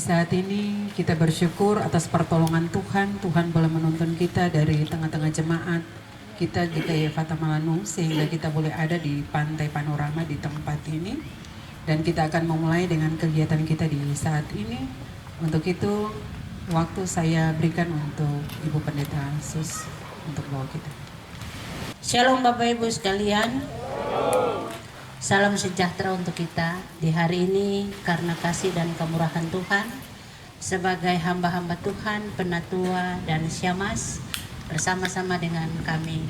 saat ini kita bersyukur atas pertolongan Tuhan. Tuhan boleh menuntun kita dari tengah-tengah jemaat kita di GKI Fata Malanung sehingga kita boleh ada di Pantai Panorama di tempat ini. Dan kita akan memulai dengan kegiatan kita di saat ini. Untuk itu waktu saya berikan untuk Ibu Pendeta Sus untuk bawa kita. Shalom Bapak Ibu sekalian. Salam sejahtera untuk kita di hari ini karena kasih dan kemurahan Tuhan. Sebagai hamba-hamba Tuhan, Penatua dan Syamas, bersama-sama dengan kami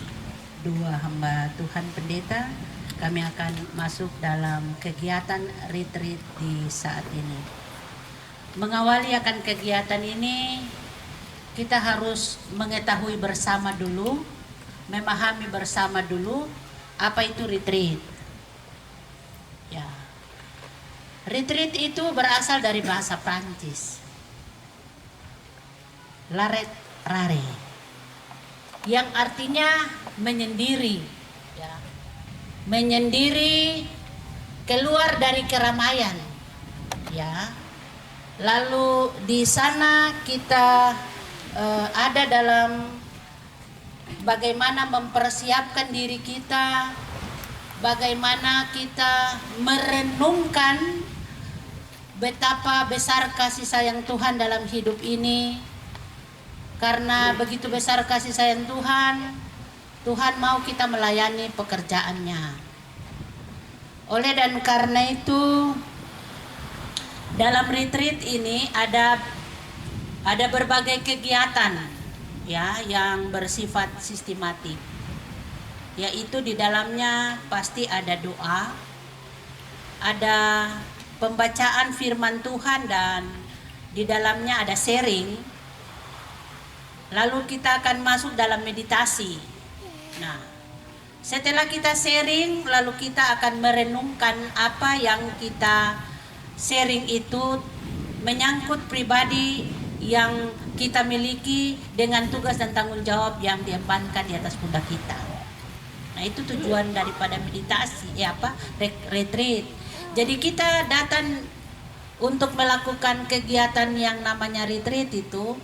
dua hamba Tuhan pendeta, kami akan masuk dalam kegiatan retreat di saat ini. Mengawali akan kegiatan ini, kita harus mengetahui bersama dulu, memahami bersama dulu apa itu retreat. Ya. Retreat itu berasal dari bahasa Prancis. Laret rare. Yang artinya menyendiri, ya. Menyendiri, keluar dari keramaian. Ya. Lalu di sana kita ada dalam bagaimana mempersiapkan diri kita, bagaimana kita merenungkan betapa besar kasih sayang Tuhan dalam hidup ini. Karena begitu besar kasih sayang Tuhan, Tuhan mau kita melayani pekerjaannya. Oleh dan karena itu, dalam retreat ini ada berbagai kegiatan ya yang bersifat sistematik. Yaitu di dalamnya pasti ada doa, ada pembacaan firman Tuhan, dan di dalamnya ada sharing. Lalu kita akan masuk dalam meditasi. Nah, setelah kita sharing, lalu kita akan merenungkan apa yang kita sharing itu menyangkut pribadi yang kita miliki dengan tugas dan tanggung jawab yang diembankan di atas pundak kita. Nah, itu tujuan daripada meditasi, retreat. Jadi kita datang untuk melakukan kegiatan yang namanya retreat itu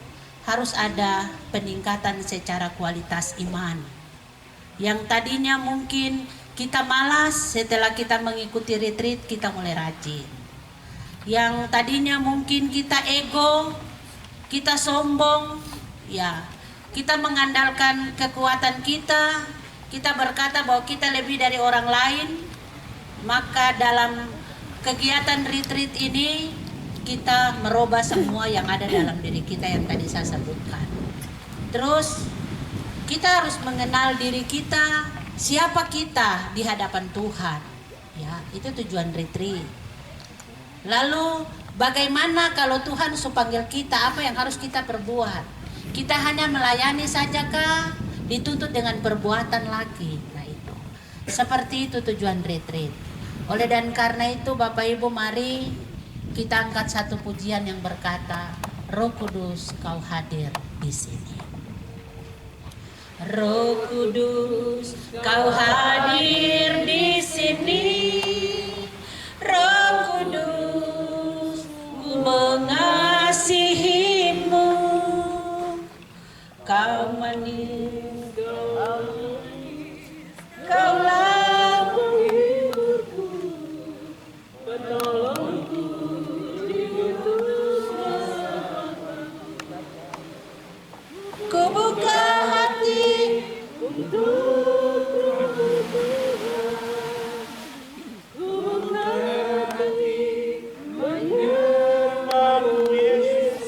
harus ada peningkatan secara kualitas iman. Yang tadinya mungkin kita malas, setelah kita mengikuti retreat kita mulai rajin. Yang tadinya mungkin kita ego, kita sombong, ya, kita mengandalkan kekuatan kita berkata bahwa kita lebih dari orang lain, maka dalam kegiatan retreat ini kita merubah semua yang ada dalam diri kita yang tadi saya sebutkan. Terus kita harus mengenal diri kita, siapa kita di hadapan Tuhan. Ya, itu tujuan retreat. Lalu bagaimana kalau Tuhan panggil kita, apa yang harus kita perbuat? Kita hanya melayani sajakah? Dituntut dengan perbuatan lagi. Nah, itu seperti itu tujuan retreat. Oleh dan karena itu Bapak Ibu, mari kita angkat satu pujian yang berkata, Roh Kudus kau hadir di sini. Roh Kudus kau hadir di sini. Roh Kudus ku mengasihimu. Kau meninggal, kaulah penghiburku, penolongku di dunia. Ku buka hati untuk Tuhan, ku buka hati menyembah Yesus.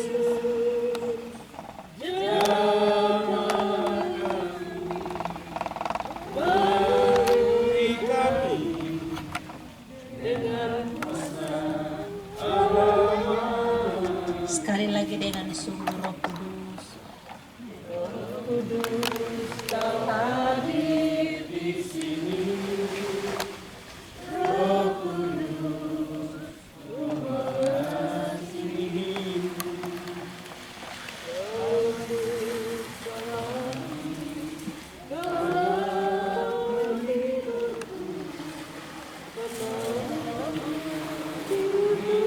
Sekali lagi dengan sungguh Roh Kudus. Roh Kudus kau hadir di sini. Roh Kudus ku mengasihimu. Roh Kudus kau menghidupku, penolongku di dunia.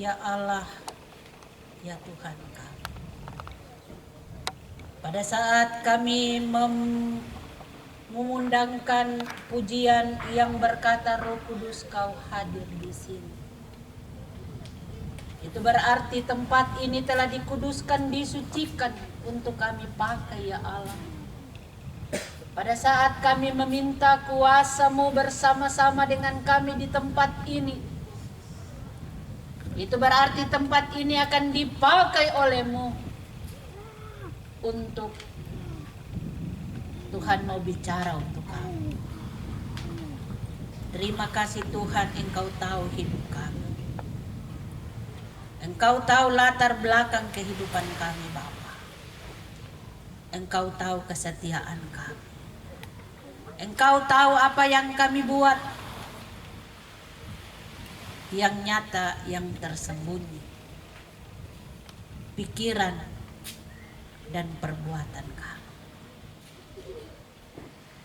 ya Allah, ya Tuhan kami. Pada saat kami mengundangkan pujian yang berkata Roh Kudus kau hadir di sini, itu berarti tempat ini telah dikuduskan, disucikan untuk kami pakai ya Allah. Pada saat kami meminta kuasa-Mu bersama-sama dengan kami di tempat ini, itu berarti tempat ini akan dipakai oleh-Mu untuk Tuhan mau bicara untuk kami. Terima kasih Tuhan, Engkau tahu hidup kami. Engkau tahu latar belakang kehidupan kami Bapa. Engkau tahu kesetiaan kami. Engkau tahu apa yang kami buat, yang nyata, yang tersembunyi, pikiran dan perbuatan kami.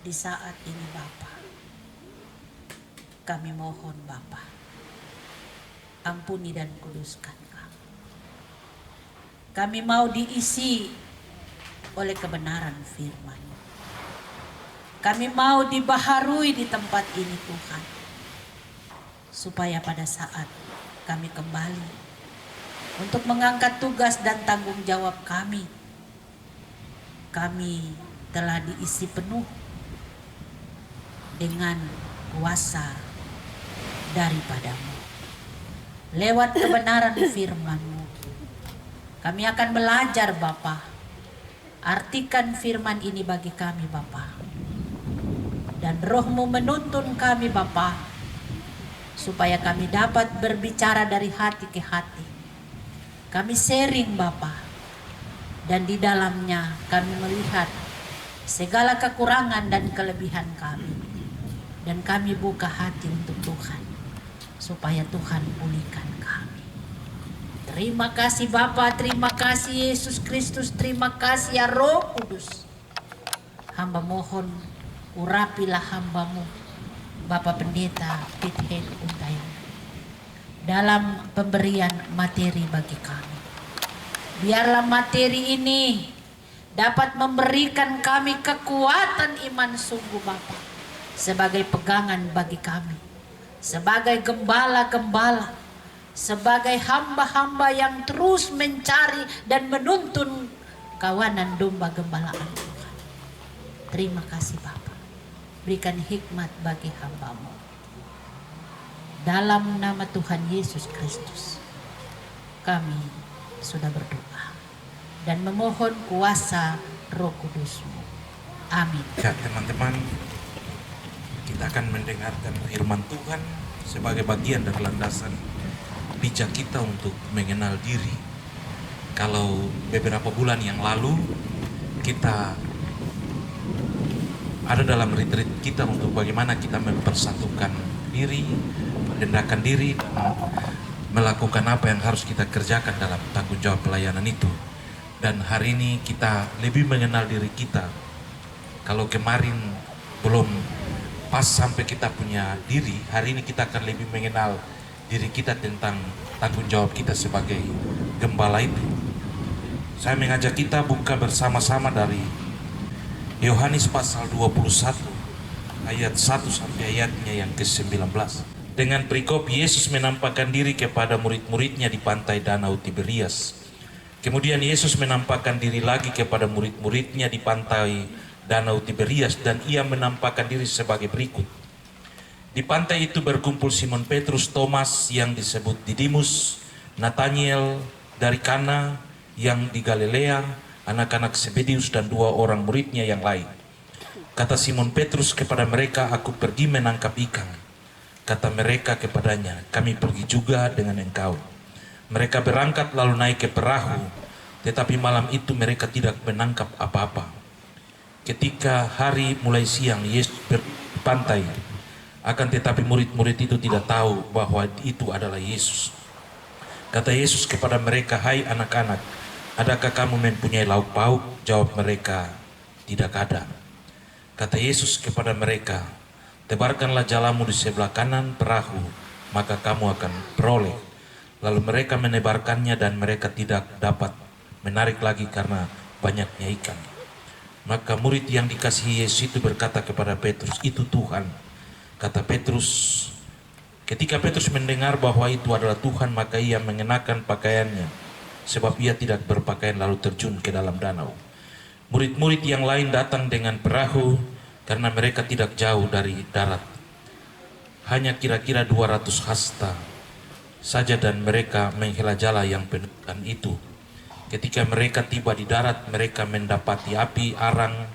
Di saat ini Bapa, kami mohon Bapa, ampuni dan kuduskan kami. Kami mau diisi oleh kebenaran firman. Kami mau dibaharui di tempat ini Tuhan, supaya pada saat kami kembali untuk mengangkat tugas dan tanggung jawab kami telah diisi penuh dengan kuasa daripada-Mu. Lewat kebenaran firman-Mu, kami akan belajar Bapa. Artikan firman ini bagi kami Bapa. Dan Roh-Mu menuntun kami Bapa, supaya kami dapat berbicara dari hati ke hati. Kami sharing Bapa, dan di dalamnya kami melihat segala kekurangan dan kelebihan kami. Dan kami buka hati untuk Tuhan, supaya Tuhan pulihkan kami. Terima kasih Bapa, terima kasih Yesus Kristus, terima kasih ya Roh Kudus. Hamba mohon, urapilah hamba-Mu, Bapak Pendeta Pithen Untayana, dalam pemberian materi bagi kami. Biarlah materi ini dapat memberikan kami kekuatan iman sungguh Bapa, sebagai pegangan bagi kami, sebagai gembala-gembala, sebagai hamba-hamba yang terus mencari dan menuntun kawanan domba gembalaan Tuhan. Terima kasih Bapa. Berikan hikmat bagi hamba-Mu. Dalam nama Tuhan Yesus Kristus, kami sudah berdoa dan memohon kuasa Roh Kudus-Mu. Amin. Ya teman-teman, kita akan mendengarkan firman Tuhan sebagai bagian dari landasan bijak kita untuk mengenal diri. Kalau beberapa bulan yang lalu kita ada dalam retreat kita untuk bagaimana kita mempersatukan diri, merendahkan diri, dan melakukan apa yang harus kita kerjakan dalam tanggung jawab pelayanan itu. Dan hari ini kita lebih mengenal diri kita. Kalau kemarin belum pas sampai kita punya diri, hari ini kita akan lebih mengenal diri kita tentang tanggung jawab kita sebagai gembala itu. Saya mengajak kita buka bersama-sama dari Yohanes pasal 21 ayat 1 sampai ayatnya yang ke-19. Dengan perikop Yesus menampakkan diri kepada murid-muridnya di pantai Danau Tiberias. Kemudian Yesus menampakkan diri lagi kepada murid-muridnya di pantai Danau Tiberias, dan ia menampakkan diri sebagai berikut. Di pantai itu berkumpul Simon Petrus, Thomas yang disebut Didimus, Nathaniel dari Kana yang di Galilea, anak-anak Zebedeus, dan 2 orang muridnya yang lain. Kata Simon Petrus kepada mereka, "Aku pergi menangkap ikan." Kata mereka kepadanya, "Kami pergi juga dengan engkau." Mereka berangkat lalu naik ke perahu, tetapi malam itu mereka tidak menangkap apa-apa. Ketika hari mulai siang, Yesus pergi ke pantai, akan tetapi murid-murid itu tidak tahu bahwa itu adalah Yesus. Kata Yesus kepada mereka, "Hai anak-anak, adakah kamu mempunyai lauk pauk?" Jawab mereka, "Tidak ada." Kata Yesus kepada mereka, "Tebarkanlah jalamu di sebelah kanan perahu, maka kamu akan peroleh." Lalu mereka menebarkannya dan mereka tidak dapat menarik lagi karena banyaknya ikan. Maka murid yang dikasihi Yesus itu berkata kepada Petrus, "Itu Tuhan." Kata Petrus, ketika Petrus mendengar bahwa itu adalah Tuhan, maka ia mengenakan pakaiannya, sebab ia tidak berpakaian, lalu terjun ke dalam danau. Murid-murid yang lain datang dengan perahu karena mereka tidak jauh dari darat, hanya kira-kira 200 hasta saja, dan mereka menghela jala yang penuh ikan itu. Ketika mereka tiba di darat, mereka mendapati api arang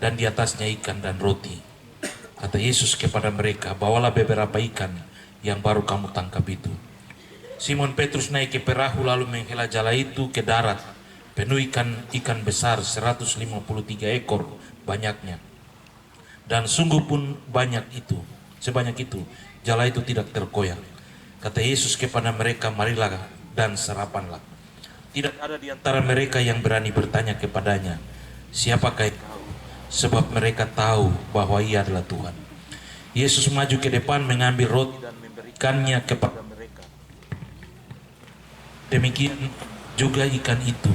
dan di atasnya ikan dan roti. Kata Yesus kepada mereka, "Bawalah beberapa ikan yang baru kamu tangkap itu." Simon Petrus naik ke perahu lalu menghela jala itu ke darat, penuh ikan besar 153 ekor banyaknya. Dan sungguh pun sebanyak itu, jala itu tidak terkoyak. Kata Yesus kepada mereka, "Marilah dan sarapanlah." Tidak ada di antara mereka yang berani bertanya kepadanya, "Siapakah engkau?" Sebab mereka tahu bahwa ia adalah Tuhan. Yesus maju ke depan, mengambil roti dan memberikannya kepada mereka. Demikian juga ikan itu.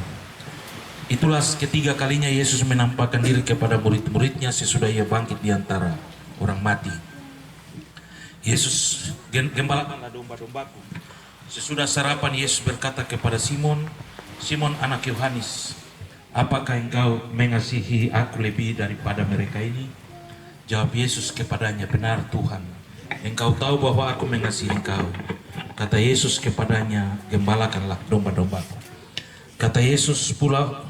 Itulah ketiga kalinya Yesus menampakkan diri kepada murid-muridnya sesudah ia bangkit di antara orang mati. Yesus, "Gembalakanlah domba-dombaku." Sesudah sarapan, Yesus berkata kepada Simon, "Simon anak Yohanes, apakah engkau mengasihi aku lebih daripada mereka ini?" Jawab Yesus kepadanya, "Benar Tuhan, engkau tahu bahwa aku mengasihi engkau." Kata Yesus kepadanya, "Gembalakanlah domba-dombaku." Kata Yesus pula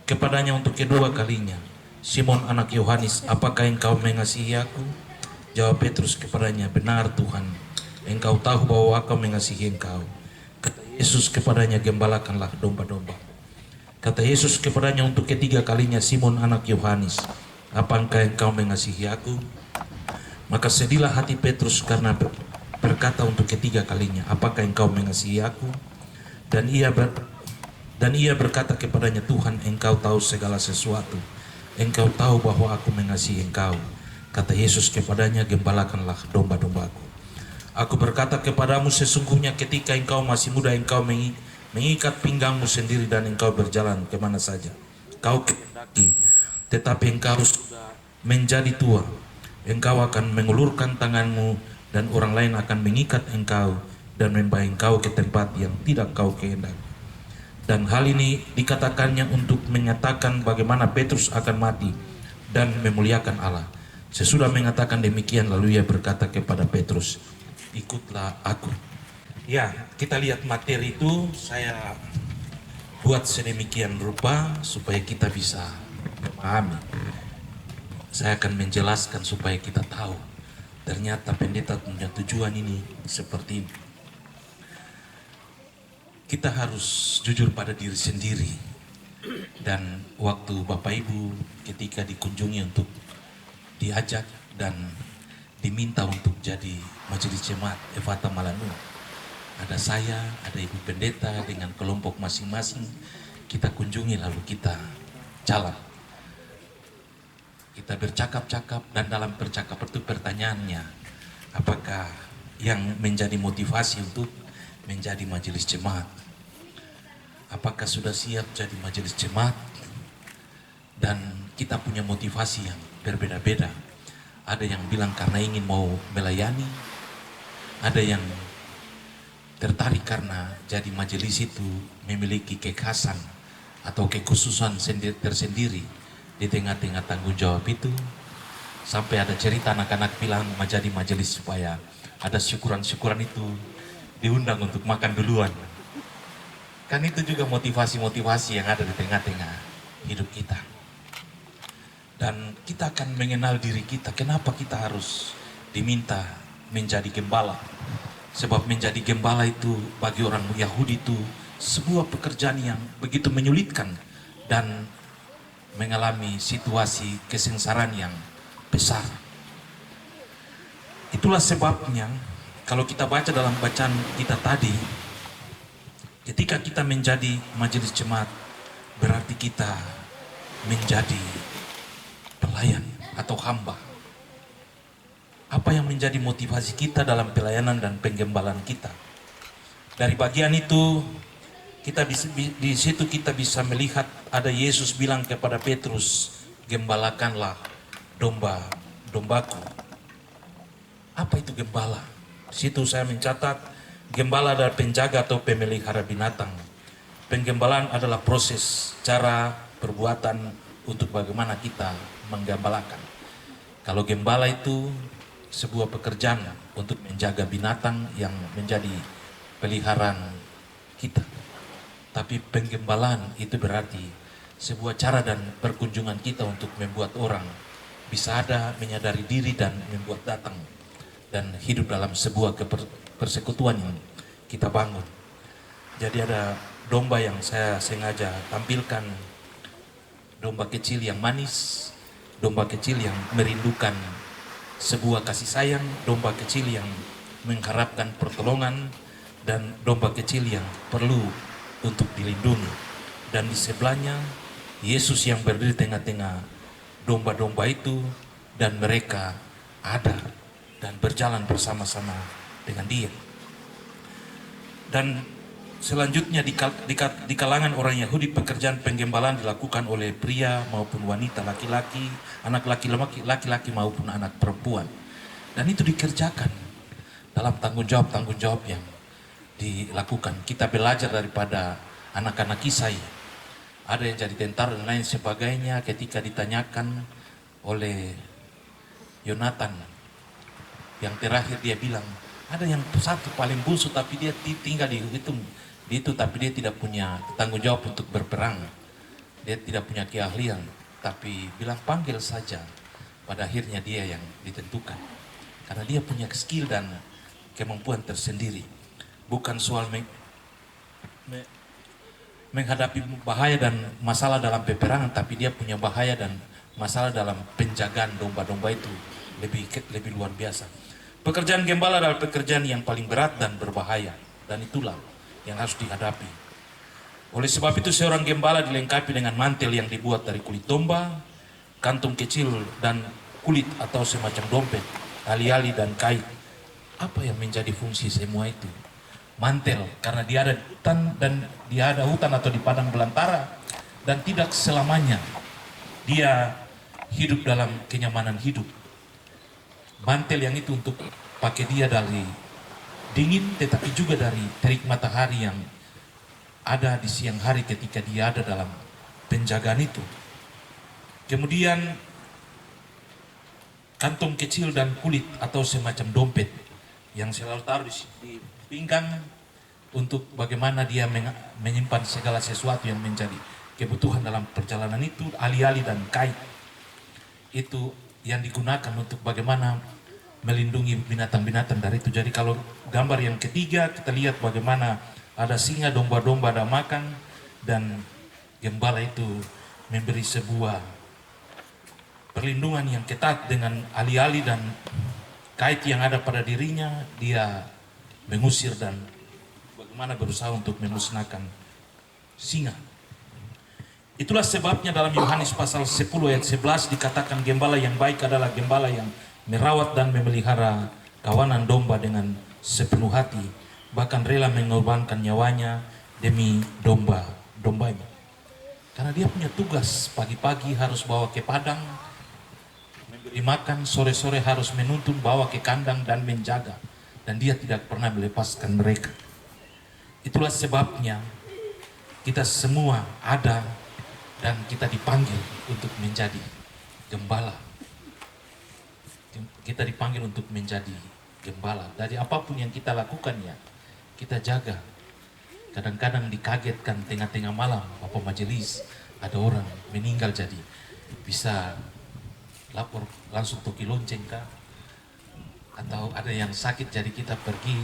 kepadanya untuk kedua kalinya, "Simon anak Yohanes, apakah engkau mengasihi aku?" Jawab Petrus kepadanya, "Benar Tuhan, engkau tahu bahwa aku mengasihi engkau." Kata Yesus kepadanya, "Gembalakanlah domba-domba." Kata Yesus kepadanya untuk ketiga kalinya, "Simon anak Yohanes, apakah engkau mengasihi aku?" Maka sedihlah hati Petrus karena berkata untuk ketiga kalinya, "Apakah engkau mengasihi aku?" Dan ia berkata kepadanya, "Tuhan, engkau tahu segala sesuatu. Engkau tahu bahwa aku mengasihi engkau." Kata Yesus kepadanya, "Gembalakanlah domba-dombaku. Aku berkata kepadamu, sesungguhnya ketika engkau masih muda, engkau mengikat pinggangmu sendiri dan engkau berjalan kemana saja kau kehendaki. Tetapi engkau sudah menjadi tua, engkau akan mengulurkan tanganmu dan orang lain akan mengikat engkau dan membawa engkau ke tempat yang tidak kau kehendaki." Dan hal ini dikatakannya untuk menyatakan bagaimana Petrus akan mati dan memuliakan Allah. Sesudah mengatakan demikian, lalu ia berkata kepada Petrus, "Ikutlah aku." Ya, kita lihat materi itu saya buat sedemikian rupa supaya kita bisa memahami. Saya akan menjelaskan supaya kita tahu ternyata pendeta punya tujuan ini seperti ini. Kita harus jujur pada diri sendiri. Dan waktu Bapak Ibu ketika dikunjungi untuk diajak dan diminta untuk jadi majelis jemaat Efata Malanu, ada saya, ada Ibu Pendeta dengan kelompok masing-masing. Kita kunjungi lalu kita jalan. Kita bercakap-cakap dan dalam percakapan itu pertanyaannya, apakah yang menjadi motivasi untuk menjadi majelis jemaat? Apakah sudah siap jadi majelis jemaat? Dan kita punya motivasi yang berbeda-beda. Ada yang bilang karena ingin mau melayani, ada yang tertarik karena jadi majelis itu memiliki kekhasan atau kekhususan tersendiri di tengah-tengah tanggung jawab itu. Sampai ada cerita anak-anak bilang mau jadi majelis supaya ada syukuran-syukuran itu diundang untuk makan duluan. Kan itu juga motivasi-motivasi yang ada di tengah-tengah hidup kita. Dan kita akan mengenal diri kita, kenapa kita harus diminta menjadi gembala. Sebab menjadi gembala itu bagi orang Yahudi itu sebuah pekerjaan yang begitu menyulitkan dan mengalami situasi kesengsaraan yang besar. Itulah sebabnya kalau kita baca dalam bacaan kita tadi, ketika kita menjadi majelis jemaat, berarti kita menjadi pelayan atau hamba. Apa yang menjadi motivasi kita dalam pelayanan dan penggembalaan kita? Dari bagian itu di situ kita bisa melihat ada Yesus bilang kepada Petrus, gembalakanlah dombaku. Apa itu gembala? Di situ saya mencatat gembala adalah penjaga atau pemelihara binatang. Penggembalaan adalah proses, cara, perbuatan untuk bagaimana kita menggembalakan. Kalau gembala itu sebuah pekerjaan untuk menjaga binatang yang menjadi peliharaan kita. Tapi penggembalaan itu berarti sebuah cara dan perkunjungan kita untuk membuat orang bisa ada, menyadari diri dan membuat datang dan hidup dalam sebuah persekutuan yang kita bangun. Jadi ada domba yang saya sengaja tampilkan, domba kecil yang manis, domba kecil yang merindukan sebuah kasih sayang, domba kecil yang mengharapkan pertolongan, dan domba kecil yang perlu untuk dilindungi. Dan di sebelahnya Yesus yang berdiri tengah-tengah domba-domba itu, dan mereka ada dan berjalan bersama-sama dengan Dia. Dan selanjutnya di kalangan orang Yahudi, pekerjaan penggembalaan dilakukan oleh pria maupun wanita, laki-laki, anak laki-laki maupun anak perempuan. Dan itu dikerjakan dalam tanggung jawab yang dilakukan. Kita belajar daripada anak-anak Kisai. Ada yang jadi tentara dan lain sebagainya. Ketika ditanyakan oleh Yonatan, yang terakhir dia bilang, ada yang satu paling busuk tapi dia tinggal di itu, tapi dia tidak punya tanggung jawab untuk berperang. Dia tidak punya keahlian, tapi bilang panggil saja. Pada akhirnya dia yang ditentukan, karena dia punya skill dan kemampuan tersendiri. Bukan soal menghadapi bahaya dan masalah dalam peperangan, tapi dia punya bahaya dan masalah dalam penjagaan domba-domba itu lebih luar biasa. Pekerjaan gembala adalah pekerjaan yang paling berat dan berbahaya, dan itulah yang harus dihadapi. Oleh sebab itu seorang gembala dilengkapi dengan mantel yang dibuat dari kulit domba, kantung kecil dan kulit atau semacam dompet, ali-ali dan kait. Apa yang menjadi fungsi semua itu? Mantel, karena dia ada hutan atau di padang belantara, dan tidak selamanya dia hidup dalam kenyamanan hidup. Mantel yang itu untuk pakai dia dari dingin, tetapi juga dari terik matahari yang ada di siang hari ketika dia ada dalam penjagaan itu. Kemudian kantong kecil dan kulit atau semacam dompet yang selalu taruh di pinggang untuk bagaimana dia menyimpan segala sesuatu yang menjadi kebutuhan dalam perjalanan itu. Ali-ali dan kait itu yang digunakan untuk bagaimana melindungi binatang-binatang dari itu. Jadi kalau gambar yang ketiga kita lihat bagaimana ada singa, domba-domba ada makan, dan gembala itu memberi sebuah perlindungan yang ketat dengan ali-ali dan kait yang ada pada dirinya. Dia mengusir dan bagaimana berusaha untuk memusnahkan singa. Itulah sebabnya dalam Yohanes pasal 10 ayat 11 dikatakan gembala yang baik adalah gembala yang merawat dan memelihara kawanan domba dengan sepenuh hati, bahkan rela mengorbankan nyawanya demi domba-dombanya. Karena dia punya tugas, pagi-pagi harus bawa ke padang, memberi makan, sore-sore harus menuntun, bawa ke kandang dan menjaga. Dan dia tidak pernah melepaskan mereka. Itulah sebabnya kita semua ada dan kita dipanggil untuk menjadi gembala. Kita dipanggil untuk menjadi gembala. Dari apapun yang kita lakukan ya, kita jaga. Kadang-kadang dikagetkan tengah-tengah malam, apa majelis, ada orang meninggal, jadi bisa lapor langsung toki lonceng kah? Atau ada yang sakit, jadi kita pergi.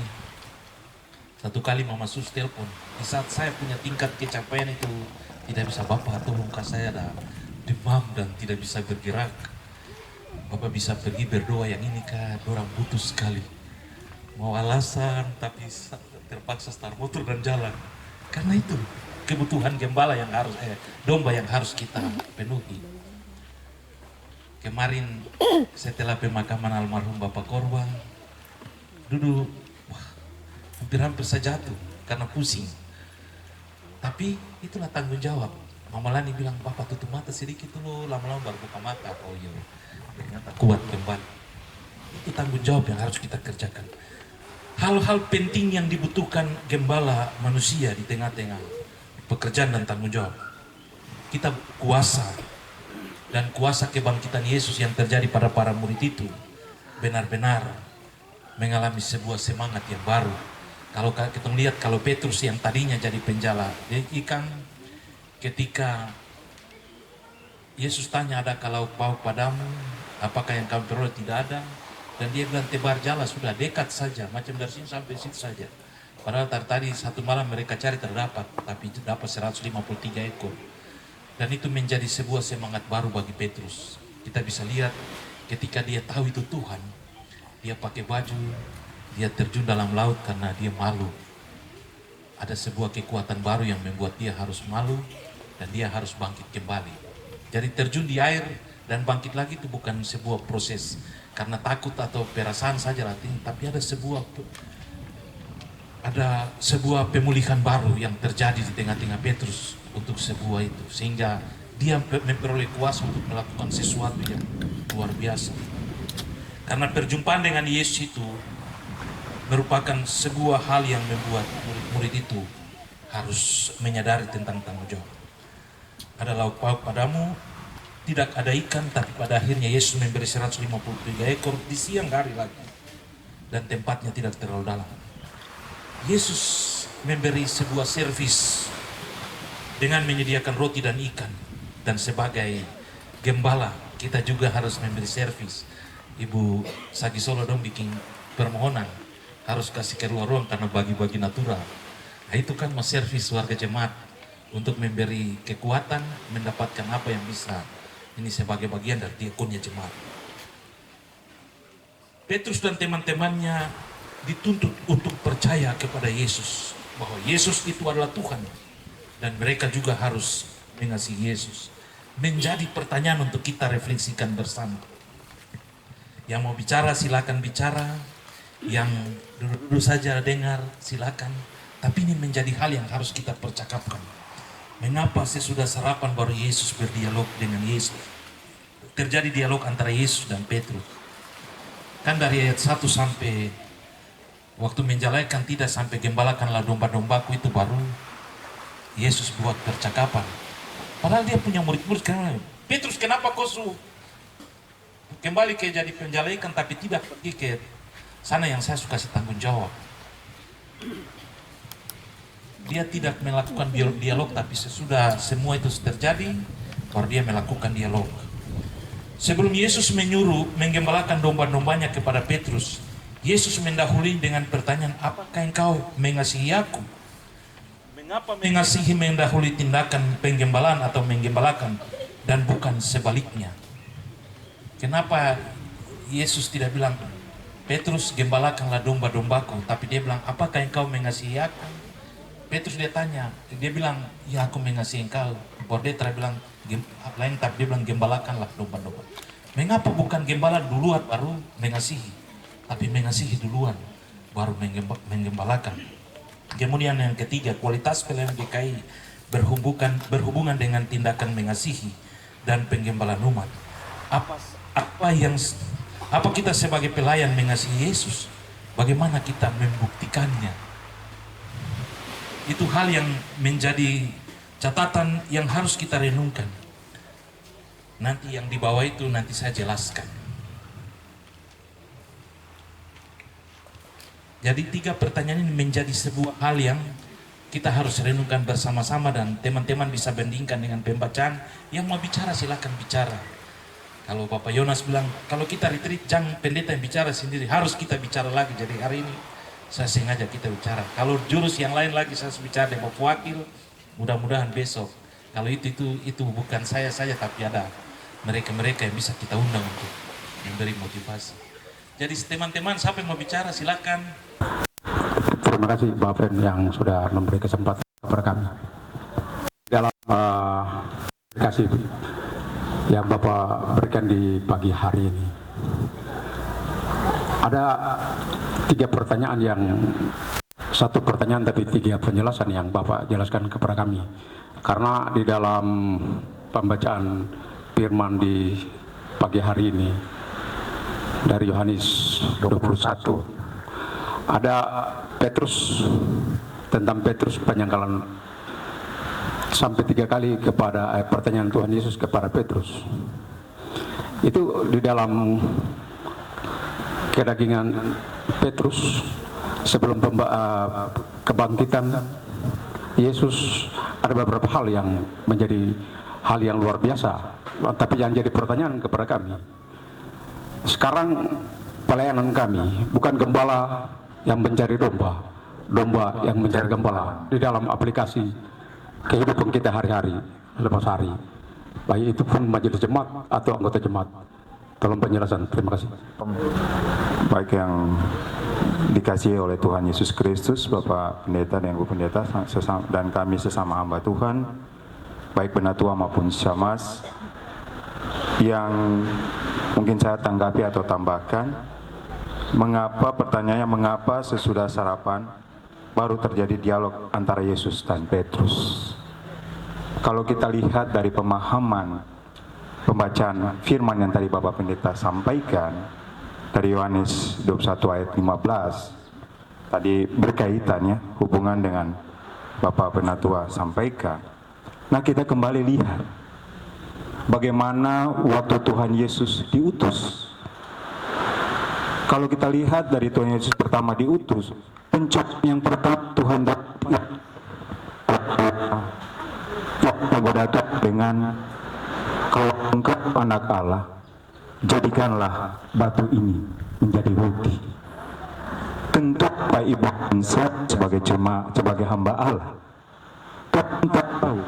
Satu kali Mama Sus telepon, di saat saya punya tingkat kecapaian itu tidak bisa, Bapak tolong saya ada demam dan tidak bisa bergerak, Bapak bisa pergi berdoa yang ini kah, orang butuh sekali. Mau alasan tapi terpaksa start motor dan jalan. Karena itu kebutuhan gembala yang harus domba yang harus kita penuhi. Kemarin setelah pemakaman almarhum Bapak Korban, duduk, hampir-hampir saya jatuh. karena pusing. Tapi itulah tanggung jawab. Mama Lani bilang, Bapak tutup mata sedikit dulu, lama-lama baru buka mata. Oh iya, ternyata kuat kembali. Itu tanggung jawab yang harus kita kerjakan. Hal-hal penting yang dibutuhkan gembala manusia di tengah-tengah pekerjaan dan tanggung jawab. Kita kuasa dan kuasa kebangkitan Yesus yang terjadi pada para murid itu benar-benar mengalami sebuah semangat yang baru. Kalau kita lihat, kalau Petrus yang tadinya jadi penjala ikan, ketika Yesus tanya, ada kalau pauk padamu, apakah yang kamu peroleh? Tidak ada. Dan dia bilang, tebar jala, sudah dekat saja, macam dari sini sampai situ saja. Padahal tadi satu malam mereka cari terdapat, tapi dapat 153 ekor. Dan itu menjadi sebuah semangat baru bagi Petrus. Kita bisa lihat ketika dia tahu itu Tuhan, dia pakai baju, dia terjun dalam laut karena dia malu. Ada sebuah kekuatan baru yang membuat dia harus malu dan dia harus bangkit kembali. Jadi terjun di air dan bangkit lagi itu bukan sebuah proses karena takut atau perasaan saja latih, tapi ada sebuah pemulihan baru yang terjadi di tengah-tengah Petrus untuk sebuah itu, sehingga dia memperoleh kuasa untuk melakukan sesuatu yang luar biasa. Karena perjumpaan dengan Yesus itu merupakan sebuah hal yang membuat murid-murid itu harus menyadari tentang tanggung jawab. Ada lauk pauk padamu, tidak ada ikan, tapi pada akhirnya Yesus memberi 153 ekor di siang hari lagi. Dan tempatnya tidak terlalu dalam. Yesus memberi sebuah servis dengan menyediakan roti dan ikan. Dan sebagai gembala, kita juga harus memberi servis. Ibu Sagi Solo dong bikin permohonan, harus kasih keluar ruang karena bagi-bagi natural. Nah itu kan mau servis warga jemaat untuk memberi kekuatan, mendapatkan apa yang bisa. Ini sebagai bagian dari diakonnya jemaat. Petrus dan teman-temannya dituntut untuk percaya kepada Yesus, bahwa Yesus itu adalah Tuhan, dan mereka juga harus mengasihi Yesus. Menjadi pertanyaan untuk kita refleksikan bersama. Yang mau bicara silakan bicara, yang duduk-duduk saja dengar silakan, tapi ini menjadi hal yang harus kita percakapkan. Mengapa sesudah sarapan baru Yesus berdialog dengan Yesus? Terjadi dialog antara Yesus dan Petrus. Kan dari ayat 1 sampai waktu menjalaikan tidak sampai gembalakanlah domba-dombaku, itu baru Yesus buat percakapan. Padahal dia punya murid-murid. Petrus, kenapa kau kembali ke jadi penjalaikan tapi tidak pergi ke sana yang saya suka kasih tanggung jawab? Dia tidak melakukan dialog, tapi sesudah semua itu terjadi, baru dia melakukan dialog. Sebelum Yesus menyuruh menggembalakan domba-dombanya kepada Petrus, Yesus mendahului dengan pertanyaan, apakah engkau mengasihi aku? Mengapa mengasihi mendahului tindakan penggembalaan atau menggembalakan dan bukan sebaliknya? Kenapa Yesus tidak bilang, Petrus gembalakanlah domba-dombaku, tapi dia bilang, apakah engkau mengasihi aku? Petrus dia tanya, dia bilang, ya aku mengasihi engkau. Baru dia bilang, lain, tapi dia bilang, gembalakanlah domba-domba. Mengapa bukan gembala duluan baru mengasihi, tapi mengasihi duluan baru menggembalakan? Kemudian yang ketiga, kualitas pelayanan GKI berhubungan dengan tindakan mengasihi dan penggembalaan umat. Apa kita sebagai pelayan mengasihi Yesus? Bagaimana kita membuktikannya? Itu hal yang menjadi catatan yang harus kita renungkan. Nanti yang di bawah itu nanti saya jelaskan. Jadi 3 pertanyaan ini menjadi sebuah hal yang kita harus renungkan bersama-sama, dan teman-teman bisa bandingkan dengan pembacaan. Yang mau bicara silakan bicara. Kalau Bapak Yonas bilang, kalau kita retreat jangan pendeta yang bicara sendiri, harus kita bicara lagi. Jadi hari ini saya sengaja kita bicara. Kalau jurus yang lain lagi saya bicara dengan wakil, mudah-mudahan besok. Kalau itu bukan saya saja, tapi ada mereka-mereka yang bisa kita undang untuk memberi motivasi. Jadi teman-teman, siapa yang mau bicara silakan. Terima kasih Bapak yang sudah memberi kesempatan kepada kami. Dalam kasih yang Bapak berikan di pagi hari ini, ada 3 pertanyaan yang satu pertanyaan tapi 3 penjelasan yang Bapak jelaskan kepada kami. Karena di dalam pembacaan firman di pagi hari ini dari Yohanes 21 ada Petrus, tentang Petrus penyangkalan sampai 3 kali kepada pertanyaan Tuhan Yesus kepada Petrus. Itu di dalam kedagingan Petrus sebelum kebangkitan Yesus, ada beberapa hal yang menjadi hal yang luar biasa, tapi yang jadi pertanyaan kepada kami sekarang, pelayanan kami bukan gembala yang mencari domba, domba yang mencari gembala di dalam aplikasi kehidupan kita hari-hari lepas hari, baik itu pun majelis jemaat atau anggota jemaat. Tolong penjelasan, terima kasih. Baik yang dikasihi oleh Tuhan Yesus Kristus, Bapak Pendeta dan Ibu Pendeta, dan kami sesama hamba Tuhan, baik penatua maupun syamas, yang mungkin saya tanggapi atau tambahkan, pertanyaannya mengapa sesudah sarapan baru terjadi dialog antara Yesus dan Petrus? Kalau kita lihat dari pemahaman pembacaan firman yang tadi Bapak Pendeta sampaikan dari Yohanes 21 ayat 15, tadi berkaitannya hubungan dengan Bapak Penatua sampaikan. Nah, kita kembali lihat bagaimana waktu Tuhan Yesus diutus. Kalau kita lihat dari Tuhan Yesus pertama diutus, pencapaian yang pertama Tuhan datang dengan, kalau engkau anak Allah, jadikanlah batu ini menjadi roti. Tentu Bapak Ibu dan saya sebagai jemaat, sebagai hamba Allah, kita tahu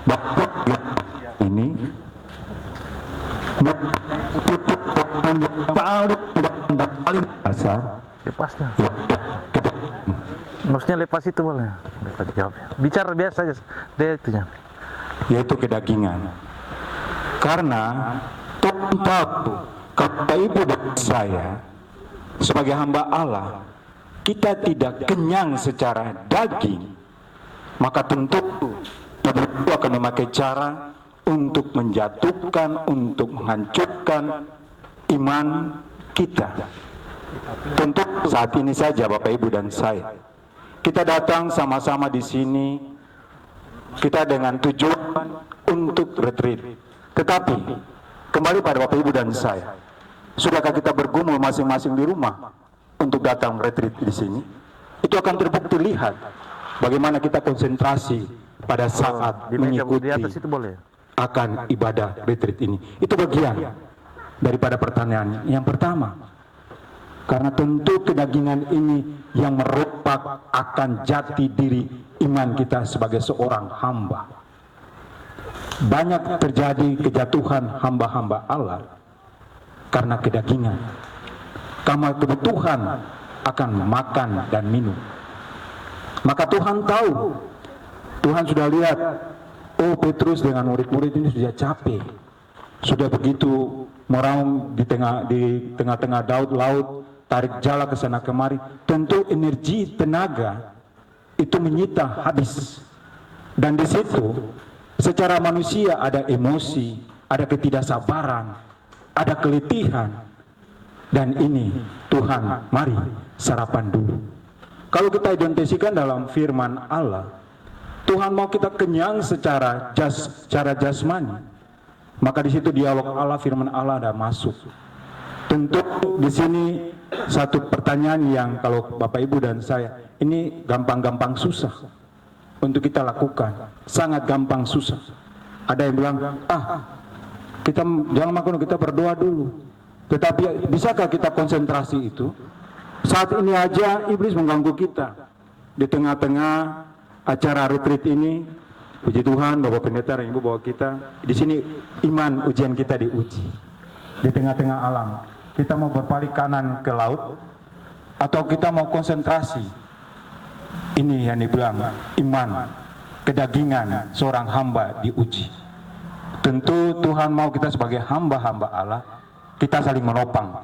bahwa ini paling dasar. Lepasnya. Maksudnya lepas itu boleh. Lepas dijawab. Bicara biasa aja. Dia itunya. Yaitu kedagingan. Karena Tuhan tahu kata Ibu dan saya sebagai hamba Allah, kita tidak kenyang secara daging, maka tentu Ibu akan memakai cara untuk menjatuhkan, untuk menghancurkan iman kita. Tentu saat ini saja Bapak Ibu dan saya, kita datang sama-sama di sini, kita dengan tujuan untuk retreat. Tetapi kembali pada Bapak Ibu dan saya, sudahkah kita bergumul masing-masing di rumah untuk datang retreat di sini? Itu akan terbukti lihat bagaimana kita konsentrasi pada saat mengikuti akan ibadah retreat ini. Itu bagian daripada pertanyaan yang pertama. Karena tentu kedagingan ini yang merupak akan jati diri iman kita sebagai seorang hamba. Banyak terjadi kejatuhan hamba-hamba Allah karena kedagingan, karena kebutuhan akan makan dan minum. Maka Tuhan tahu, Tuhan sudah lihat, oh Petrus dengan murid-murid ini sudah capek, sudah begitu meraung di tengah-tengah laut, tarik jala ke sana kemari, tentu energi tenaga itu menyita habis. Dan di situ secara manusia ada emosi, ada ketidaksabaran, ada keletihan. Dan ini Tuhan, mari sarapan dulu. Kalau kita identifikasikan dalam firman Allah, Tuhan mau kita kenyang secara jasmani, maka di situ dialog Allah, firman Allah ada masuk. Tentu di sini satu pertanyaan yang kalau Bapak Ibu dan saya, ini gampang-gampang susah untuk kita lakukan, sangat gampang susah. Ada yang bilang, kita jangan makan, kita berdoa dulu. Tetapi bisakah kita konsentrasi itu? Saat ini aja iblis mengganggu kita di tengah-tengah acara retreat ini. Puji Tuhan, Bapak Pendeta dan Ibu bawa kita di sini, iman ujian kita diuji di tengah-tengah alam. Kita mau berpaling kanan ke laut atau kita mau konsentrasi? Ini yang dibilang iman, kedagingan seorang hamba diuji. Tentu Tuhan mau kita sebagai hamba-hamba Allah, kita saling menopang,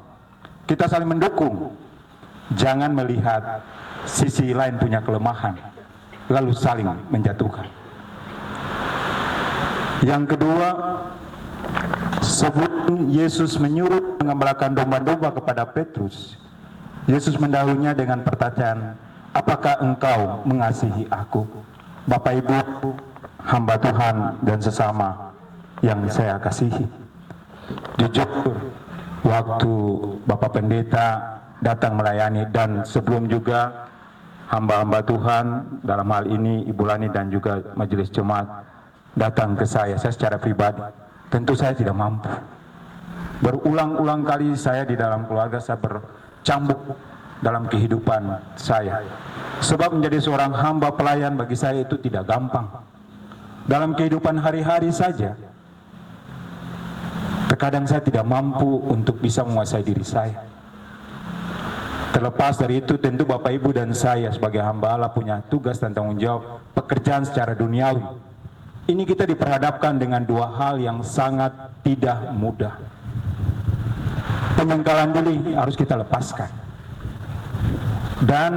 kita saling mendukung. Jangan melihat sisi lain punya kelemahan, lalu saling menjatuhkan. Yang kedua, sebelum Yesus menyuruh mengembalakan domba-domba kepada Petrus, Yesus mendahulunya dengan pertanyaan, apakah engkau mengasihi aku? Bapak Ibu, hamba Tuhan dan sesama yang saya kasihi. Jujur, waktu Bapak Pendeta datang melayani dan sebelum juga hamba-hamba Tuhan, dalam hal ini Ibu Lani dan juga Majelis Jemaat datang ke saya secara pribadi, tentu saya tidak mampu. Berulang-ulang kali saya di dalam keluarga saya bercambuk dalam kehidupan saya. Sebab menjadi seorang hamba pelayan bagi saya itu tidak gampang. Dalam kehidupan hari-hari saja, terkadang saya tidak mampu untuk bisa menguasai diri saya. Terlepas dari itu, tentu Bapak Ibu dan saya sebagai hamba Allah punya tugas dan tanggung jawab pekerjaan secara duniawi. Ini kita diperhadapkan dengan dua hal yang sangat tidak mudah. Penyengkalan diri harus kita lepaskan. Dan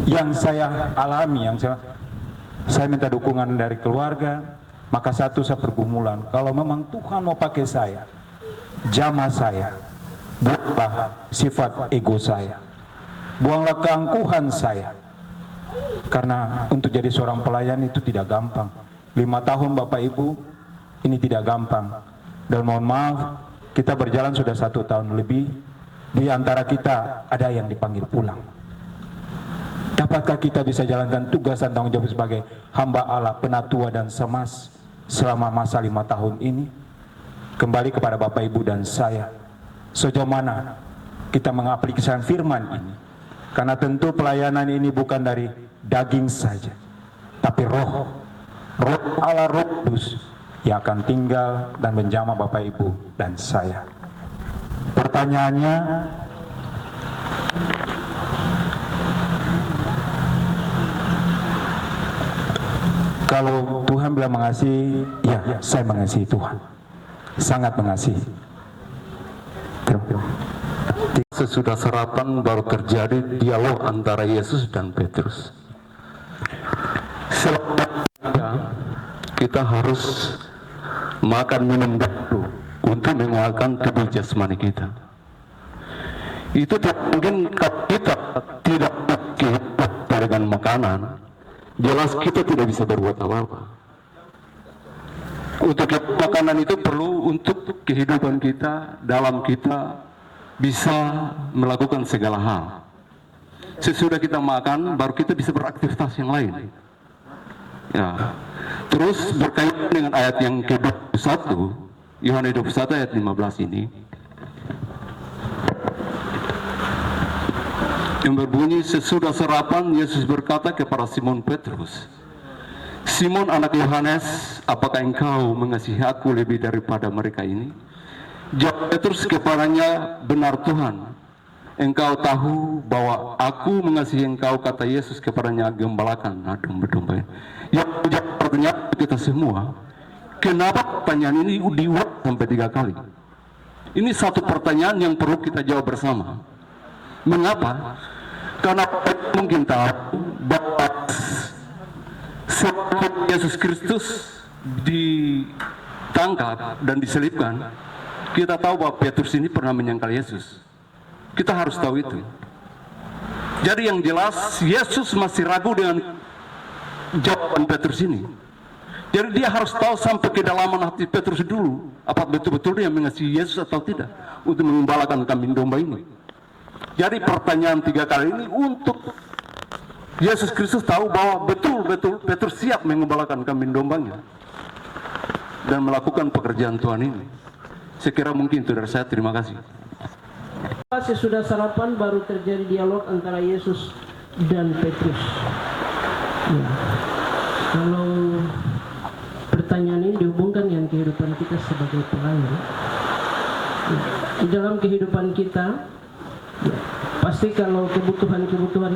yang saya alami, yang saya minta dukungan dari keluarga, maka satu saya pergumulan, kalau memang Tuhan mau pakai saya, jamah saya, buanglah sifat ego saya, buanglah keangkuhan saya. Karena untuk jadi seorang pelayan itu tidak gampang. 5 tahun Bapak Ibu, ini tidak gampang. Dan mohon maaf, kita berjalan sudah 1 tahun lebih. Di antara kita ada yang dipanggil pulang. Dapatkah kita bisa jalankan tugas dan tanggung jawab sebagai hamba Allah, penatua dan semas selama masa 5 tahun ini? Kembali kepada Bapak Ibu dan saya, sejauh mana kita mengaplikasikan firman ini? Karena tentu pelayanan ini bukan dari daging saja, tapi roh Allah, Roh Kudus yang akan tinggal dan menjamah Bapak Ibu dan saya. Pertanyaannya, kalau Tuhan bilang mengasihi, ya saya mengasihi Tuhan, sangat mengasihi. Sesudah sarapan baru terjadi dialog antara Yesus dan Petrus. Kita harus makan minum dulu untuk menguatkan tubuh jasmani kita. Itu mungkin kita tidak hidup dengan makanan, jelas kita tidak bisa berbuat apa-apa. Untuk makanan itu perlu untuk kehidupan kita, dalam kita bisa melakukan segala hal. Sesudah kita makan, baru kita bisa beraktivitas yang lain. Ya. Terus berkaitan dengan ayat yang ke-21, Yohanes 21 ayat 15 ini, yang berbunyi, sesudah sarapan Yesus berkata kepada Simon Petrus, Simon anak Yohanes, apakah engkau mengasihi aku lebih daripada mereka ini? Jawab Petrus kepadanya, benar Tuhan, engkau tahu bahwa aku mengasihi engkau, kata Yesus kepadanya, gembalakan domba-domba ini. Yang menjadi pertanyaan kita semua, kenapa pertanyaan ini diulang sampai 3 kali? Ini satu pertanyaan yang perlu kita jawab bersama. Mengapa? Karena mungkin tahu bahwa sebelum Yesus Kristus ditangkap dan diselibkan, kita tahu bahwa Petrus ini pernah menyangkal Yesus. Kita harus tahu itu. Jadi yang jelas Yesus masih ragu dengan jawaban Petrus ini. Jadi dia harus tahu sampai kedalaman hati Petrus dulu, apa betul-betul dia mengasihi Yesus atau tidak untuk mengembalakan kambing domba ini. Jadi pertanyaan 3 kali ini untuk Yesus Kristus tahu bahwa betul-betul Petrus siap mengembalakan kambing dombanya dan melakukan pekerjaan Tuhan ini. Saya kira mungkin itu dari saya. Terima kasih. Sesudah sarapan baru terjadi dialog antara Yesus dan Petrus. Ya. Kalau pertanyaan ini dihubungkan dengan kehidupan kita sebagai pelayan, ya, di dalam kehidupan kita, ya, pasti kalau kebutuhan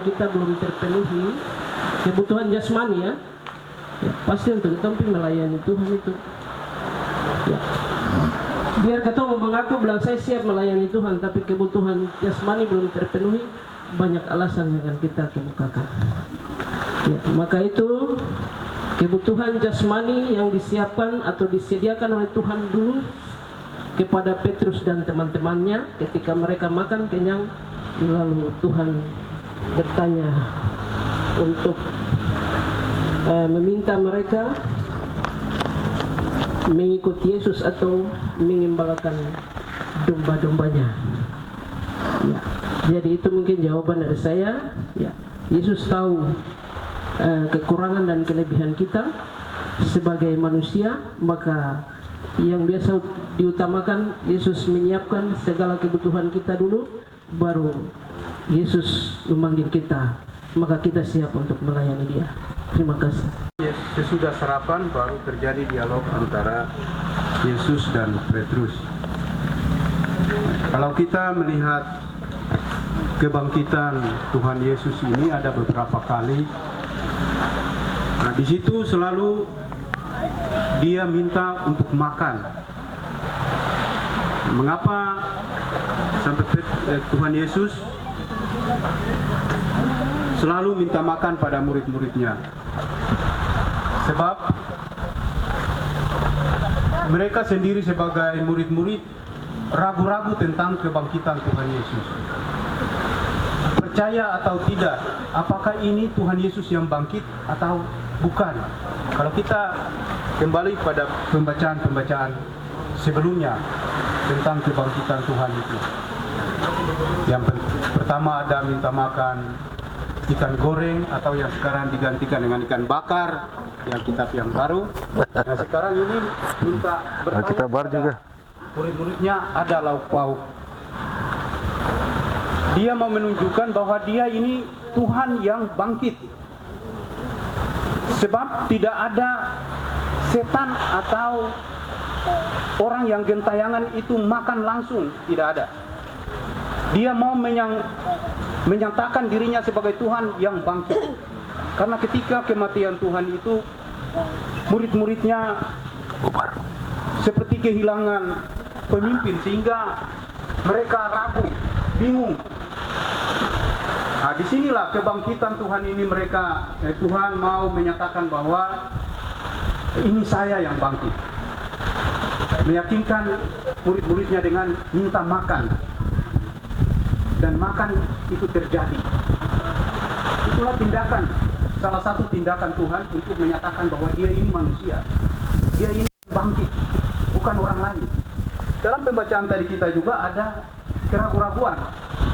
kita belum terpenuhi, kebutuhan jasmani ya pasti untuk kita melayani Tuhan itu. Ya. Biar kita mau mengaku bilang saya siap melayani Tuhan, tapi kebutuhan jasmani belum terpenuhi, banyak alasan yang akan kita kemukakan. Ya, maka itu kebutuhan jasmani yang disiapkan atau disediakan oleh Tuhan dulu kepada Petrus dan teman-temannya ketika mereka makan kenyang, lalu Tuhan bertanya untuk meminta mereka mengikuti Yesus atau mengembalakan domba-dombanya. Ya, jadi itu mungkin jawaban dari saya. Ya, Yesus tahu kekurangan dan kelebihan kita sebagai manusia, maka yang biasa diutamakan Yesus menyiapkan segala kebutuhan kita dulu, baru Yesus memanggil kita, maka kita siap untuk melayani Dia. Terima kasih. Sesudah sarapan baru terjadi dialog antara Yesus dan Petrus. Kalau kita melihat kebangkitan Tuhan Yesus ini ada beberapa kali. Nah, di situ selalu Dia minta untuk makan. Mengapa sampai Tuhan Yesus selalu minta makan pada murid-muridnya? Sebab mereka sendiri sebagai murid-murid ragu-ragu tentang kebangkitan Tuhan Yesus. Percaya atau tidak, apakah ini Tuhan Yesus yang bangkit atau bukan? Kalau kita kembali pada pembacaan-pembacaan sebelumnya tentang kebangkitan Tuhan itu, yang pertama ada minta makan ikan goreng atau yang sekarang digantikan dengan ikan bakar, yang kitab yang baru. Nah, sekarang ini minta kita baru juga. Murid-muridnya ada lauk pauk. Dia mau menunjukkan bahwa Dia ini Tuhan yang bangkit. Sebab tidak ada setan atau orang yang gentayangan itu makan langsung, tidak ada. Dia mau menyatakan dirinya sebagai Tuhan yang bangkit. Karena ketika kematian Tuhan itu, murid-muridnya seperti kehilangan pemimpin, sehingga mereka ragu, bingung. Nah, disinilah kebangkitan Tuhan ini Tuhan mau menyatakan bahwa ini saya yang bangkit. Meyakinkan murid-muridnya dengan minta makan. Dan makan itu terjadi. Itulah tindakan, salah satu tindakan Tuhan untuk menyatakan bahwa Dia ini manusia. Dia ini bangkit, bukan orang lain. Dalam pembacaan tadi kita juga ada keraguan-raguan.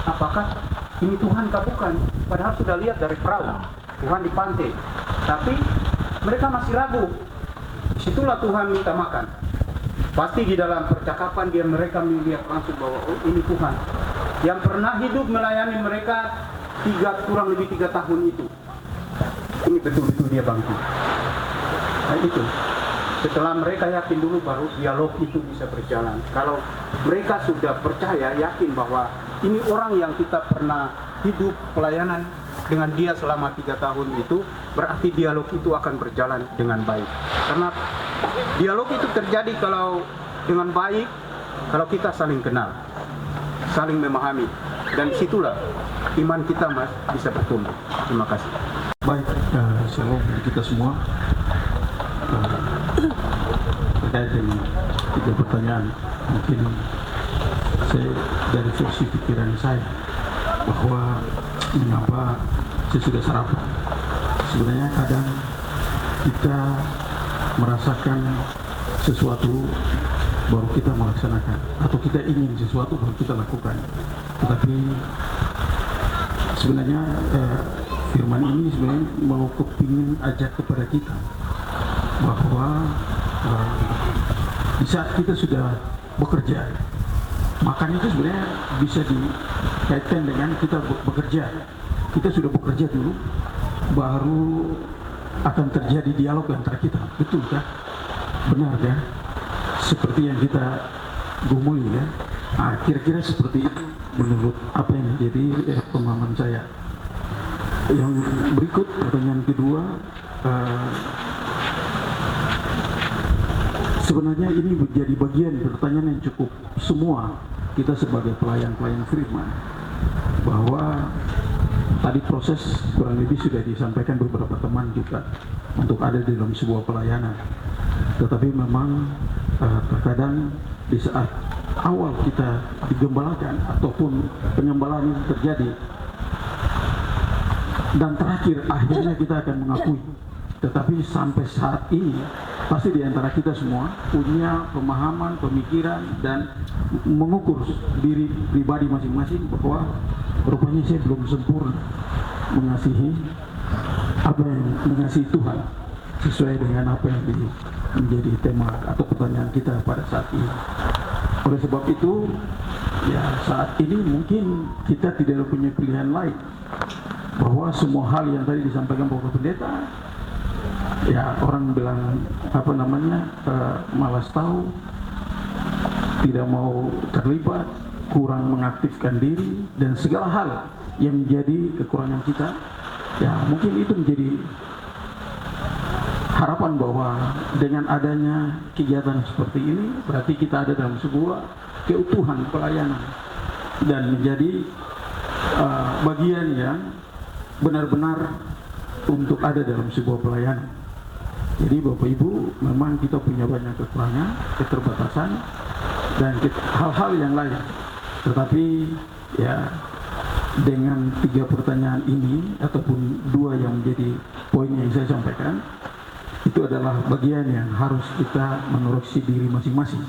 Apakah ini Tuhan atau bukan? Padahal sudah lihat dari perahu, Tuhan di pantai. Tapi mereka masih ragu. Disitulah Tuhan minta makan. Pasti di dalam percakapan mereka melihat langsung bahwa oh, ini Tuhan yang pernah hidup melayani mereka kurang lebih 3 tahun itu. Ini betul-betul Dia bangkit. Nah, itu. Setelah mereka yakin dulu, baru dialog itu bisa berjalan. Kalau mereka sudah percaya, yakin bahwa ini orang yang kita pernah hidup pelayanan dengan Dia selama 3 tahun itu, berarti dialog itu akan berjalan dengan baik. Karena dialog itu terjadi kalau dengan baik, kalau kita saling kenal, saling memahami, dan disitulah iman kita bisa bertumbuh. Terima kasih. Baik, shalom kita semua. Terkait dengan 3 pertanyaan, mungkin saya dari versi pikiran saya bahwa mengapa saya sudah sarapan. Sebenarnya kadang kita merasakan sesuatu baru kita melaksanakan, atau kita ingin sesuatu baru kita lakukan. Tetapi sebenarnya firman ini sebenarnya mau kepingin ajak kepada kita bahwa di saat kita sudah bekerja, makan itu sebenarnya bisa dikaitkan dengan kita bekerja. Kita sudah bekerja dulu, baru akan terjadi dialog antara kita. Betul kan? Benar kan? Seperti yang kita gumuli ya. Nah, kira-kira seperti itu menurut apa yang menjadi pemahaman saya. Yang berikut, pertanyaan kedua, sebenarnya ini menjadi bagian pertanyaan yang cukup semua kita sebagai pelayan-pelayan firman. bahwa tadi proses kurang lebih sudah disampaikan beberapa teman juga untuk ada di dalam sebuah pelayanan. Tetapi memang terkadang di saat awal kita digembalakan ataupun pengembalaan itu terjadi dan terakhir akhirnya kita akan mengakui. Tetapi sampai saat ini pasti di antara kita semua punya pemahaman, pemikiran dan mengukur diri pribadi masing-masing bahwa rupanya saya belum sempurna mengasihi Tuhan sesuai dengan apa yang menjadi tema atau pertanyaan kita pada saat ini. Oleh sebab itu, ya saat ini mungkin kita tidak punya pilihan lain bahwa semua hal yang tadi disampaikan Bapak Pendeta, ya orang bilang malas tahu, tidak mau terlibat, kurang mengaktifkan diri dan segala hal yang menjadi kekurangan kita. Ya mungkin itu menjadi harapan bahwa dengan adanya kegiatan seperti ini berarti kita ada dalam sebuah keutuhan pelayanan dan menjadi bagian yang benar-benar untuk ada dalam sebuah pelayanan. Jadi Bapak Ibu, memang kita punya banyak kekurangan, keterbatasan dan hal-hal yang lain. Tetapi ya dengan 3 pertanyaan ini ataupun 2 yang menjadi poin yang saya sampaikan, itu adalah bagian yang harus kita mengoreksi diri masing-masing.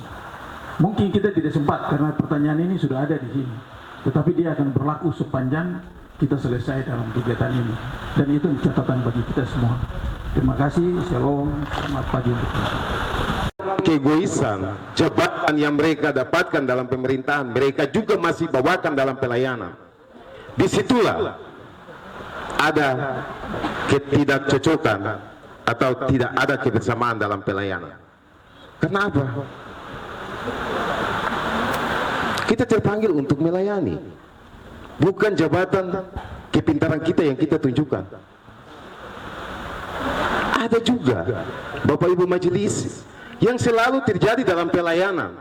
Mungkin kita tidak sempat karena pertanyaan ini sudah ada di sini, tetapi dia akan berlaku sepanjang kita selesai dalam kegiatan ini, dan itu catatan bagi kita semua. Terima kasih, shalom, selamat pagi untuk kita. Keegoisan, jabatan yang mereka dapatkan dalam pemerintahan, mereka juga masih bawakan dalam pelayanan. Disitulah ada ketidakcocokan atau tidak ada kebersamaan dalam pelayanan. Kenapa? Kita terpanggil untuk melayani, bukan jabatan kepintaran kita yang kita tunjukkan. Ada juga Bapak Ibu majelis yang selalu terjadi dalam pelayanan.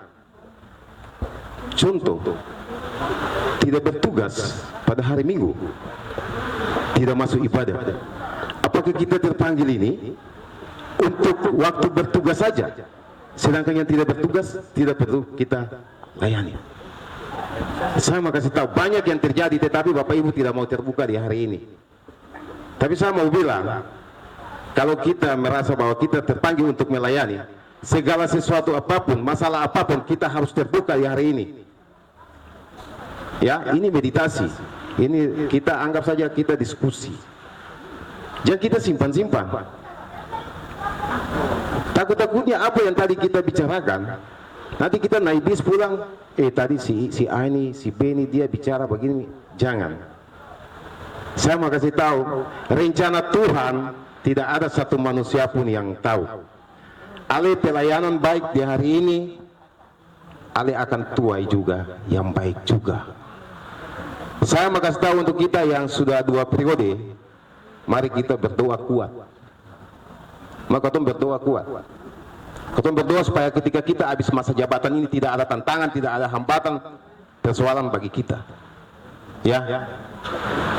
Contoh, tidak bertugas pada hari Minggu, tidak masuk ibadah. Apakah kita terpanggil ini untuk waktu bertugas saja, sedangkan yang tidak bertugas tidak perlu kita layani? Saya mau kasih tahu, banyak yang terjadi, tetapi Bapak Ibu tidak mau terbuka di hari ini. Tapi saya mau bilang, kalau kita merasa bahwa kita terpanggil untuk melayani, segala sesuatu apapun, masalah apapun, kita harus terbuka di hari ini. Ya, ini meditasi. Ini kita anggap saja kita diskusi. Jangan kita simpan-simpan. Takut-takutnya apa yang tadi kita bicarakan, nanti kita naik bis pulang, tadi si A ini, si B ini dia bicara begini. Jangan. Saya mau kasih tahu, rencana Tuhan tidak ada satu manusia pun yang tahu. Ale pelayanan baik di hari ini, ale akan tuai juga yang baik juga. Saya mau kasih tahu untuk kita yang sudah 2 periode, mari kita berdoa kuat. Maka kita berdoa kuat. Kita berdoa supaya ketika kita habis masa jabatan ini tidak ada tantangan, tidak ada hambatan, persoalan bagi kita. Ya,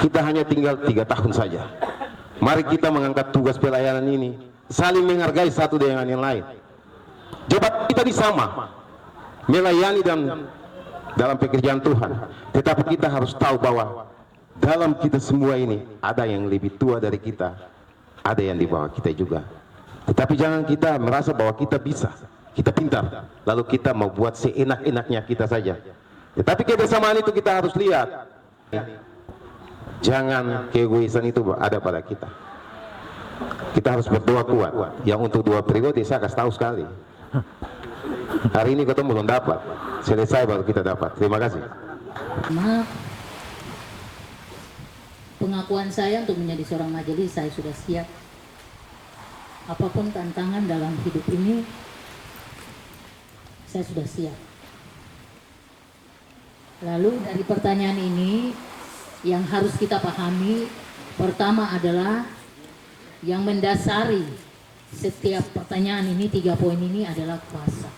kita hanya tinggal 3 tahun saja. Mari kita mengangkat tugas pelayanan ini, saling menghargai satu dengan yang lain. Jabatan kita sama, melayani dan dalam pekerjaan Tuhan. Tetapi kita harus tahu bahwa dalam kita semua ini ada yang lebih tua dari kita, ada yang di bawah kita juga. Tetapi jangan kita merasa bahwa kita bisa, kita pintar, lalu kita mau buat seenak-enaknya kita saja. Tetapi kebersamaan itu kita harus lihat. Jangan keegoisan itu ada pada kita. Kita harus berdoa kuat. Yang untuk 2 periode saya kasih tahu sekali. Hari ini kita belum dapat, selesai baru kita dapat. Terima kasih. Maaf, pengakuan saya untuk menjadi seorang majelis, saya sudah siap. Apapun tantangan dalam hidup ini, saya sudah siap. Lalu dari pertanyaan ini, yang harus kita pahami, pertama adalah yang mendasari setiap pertanyaan ini, 3 poin ini adalah kuasa.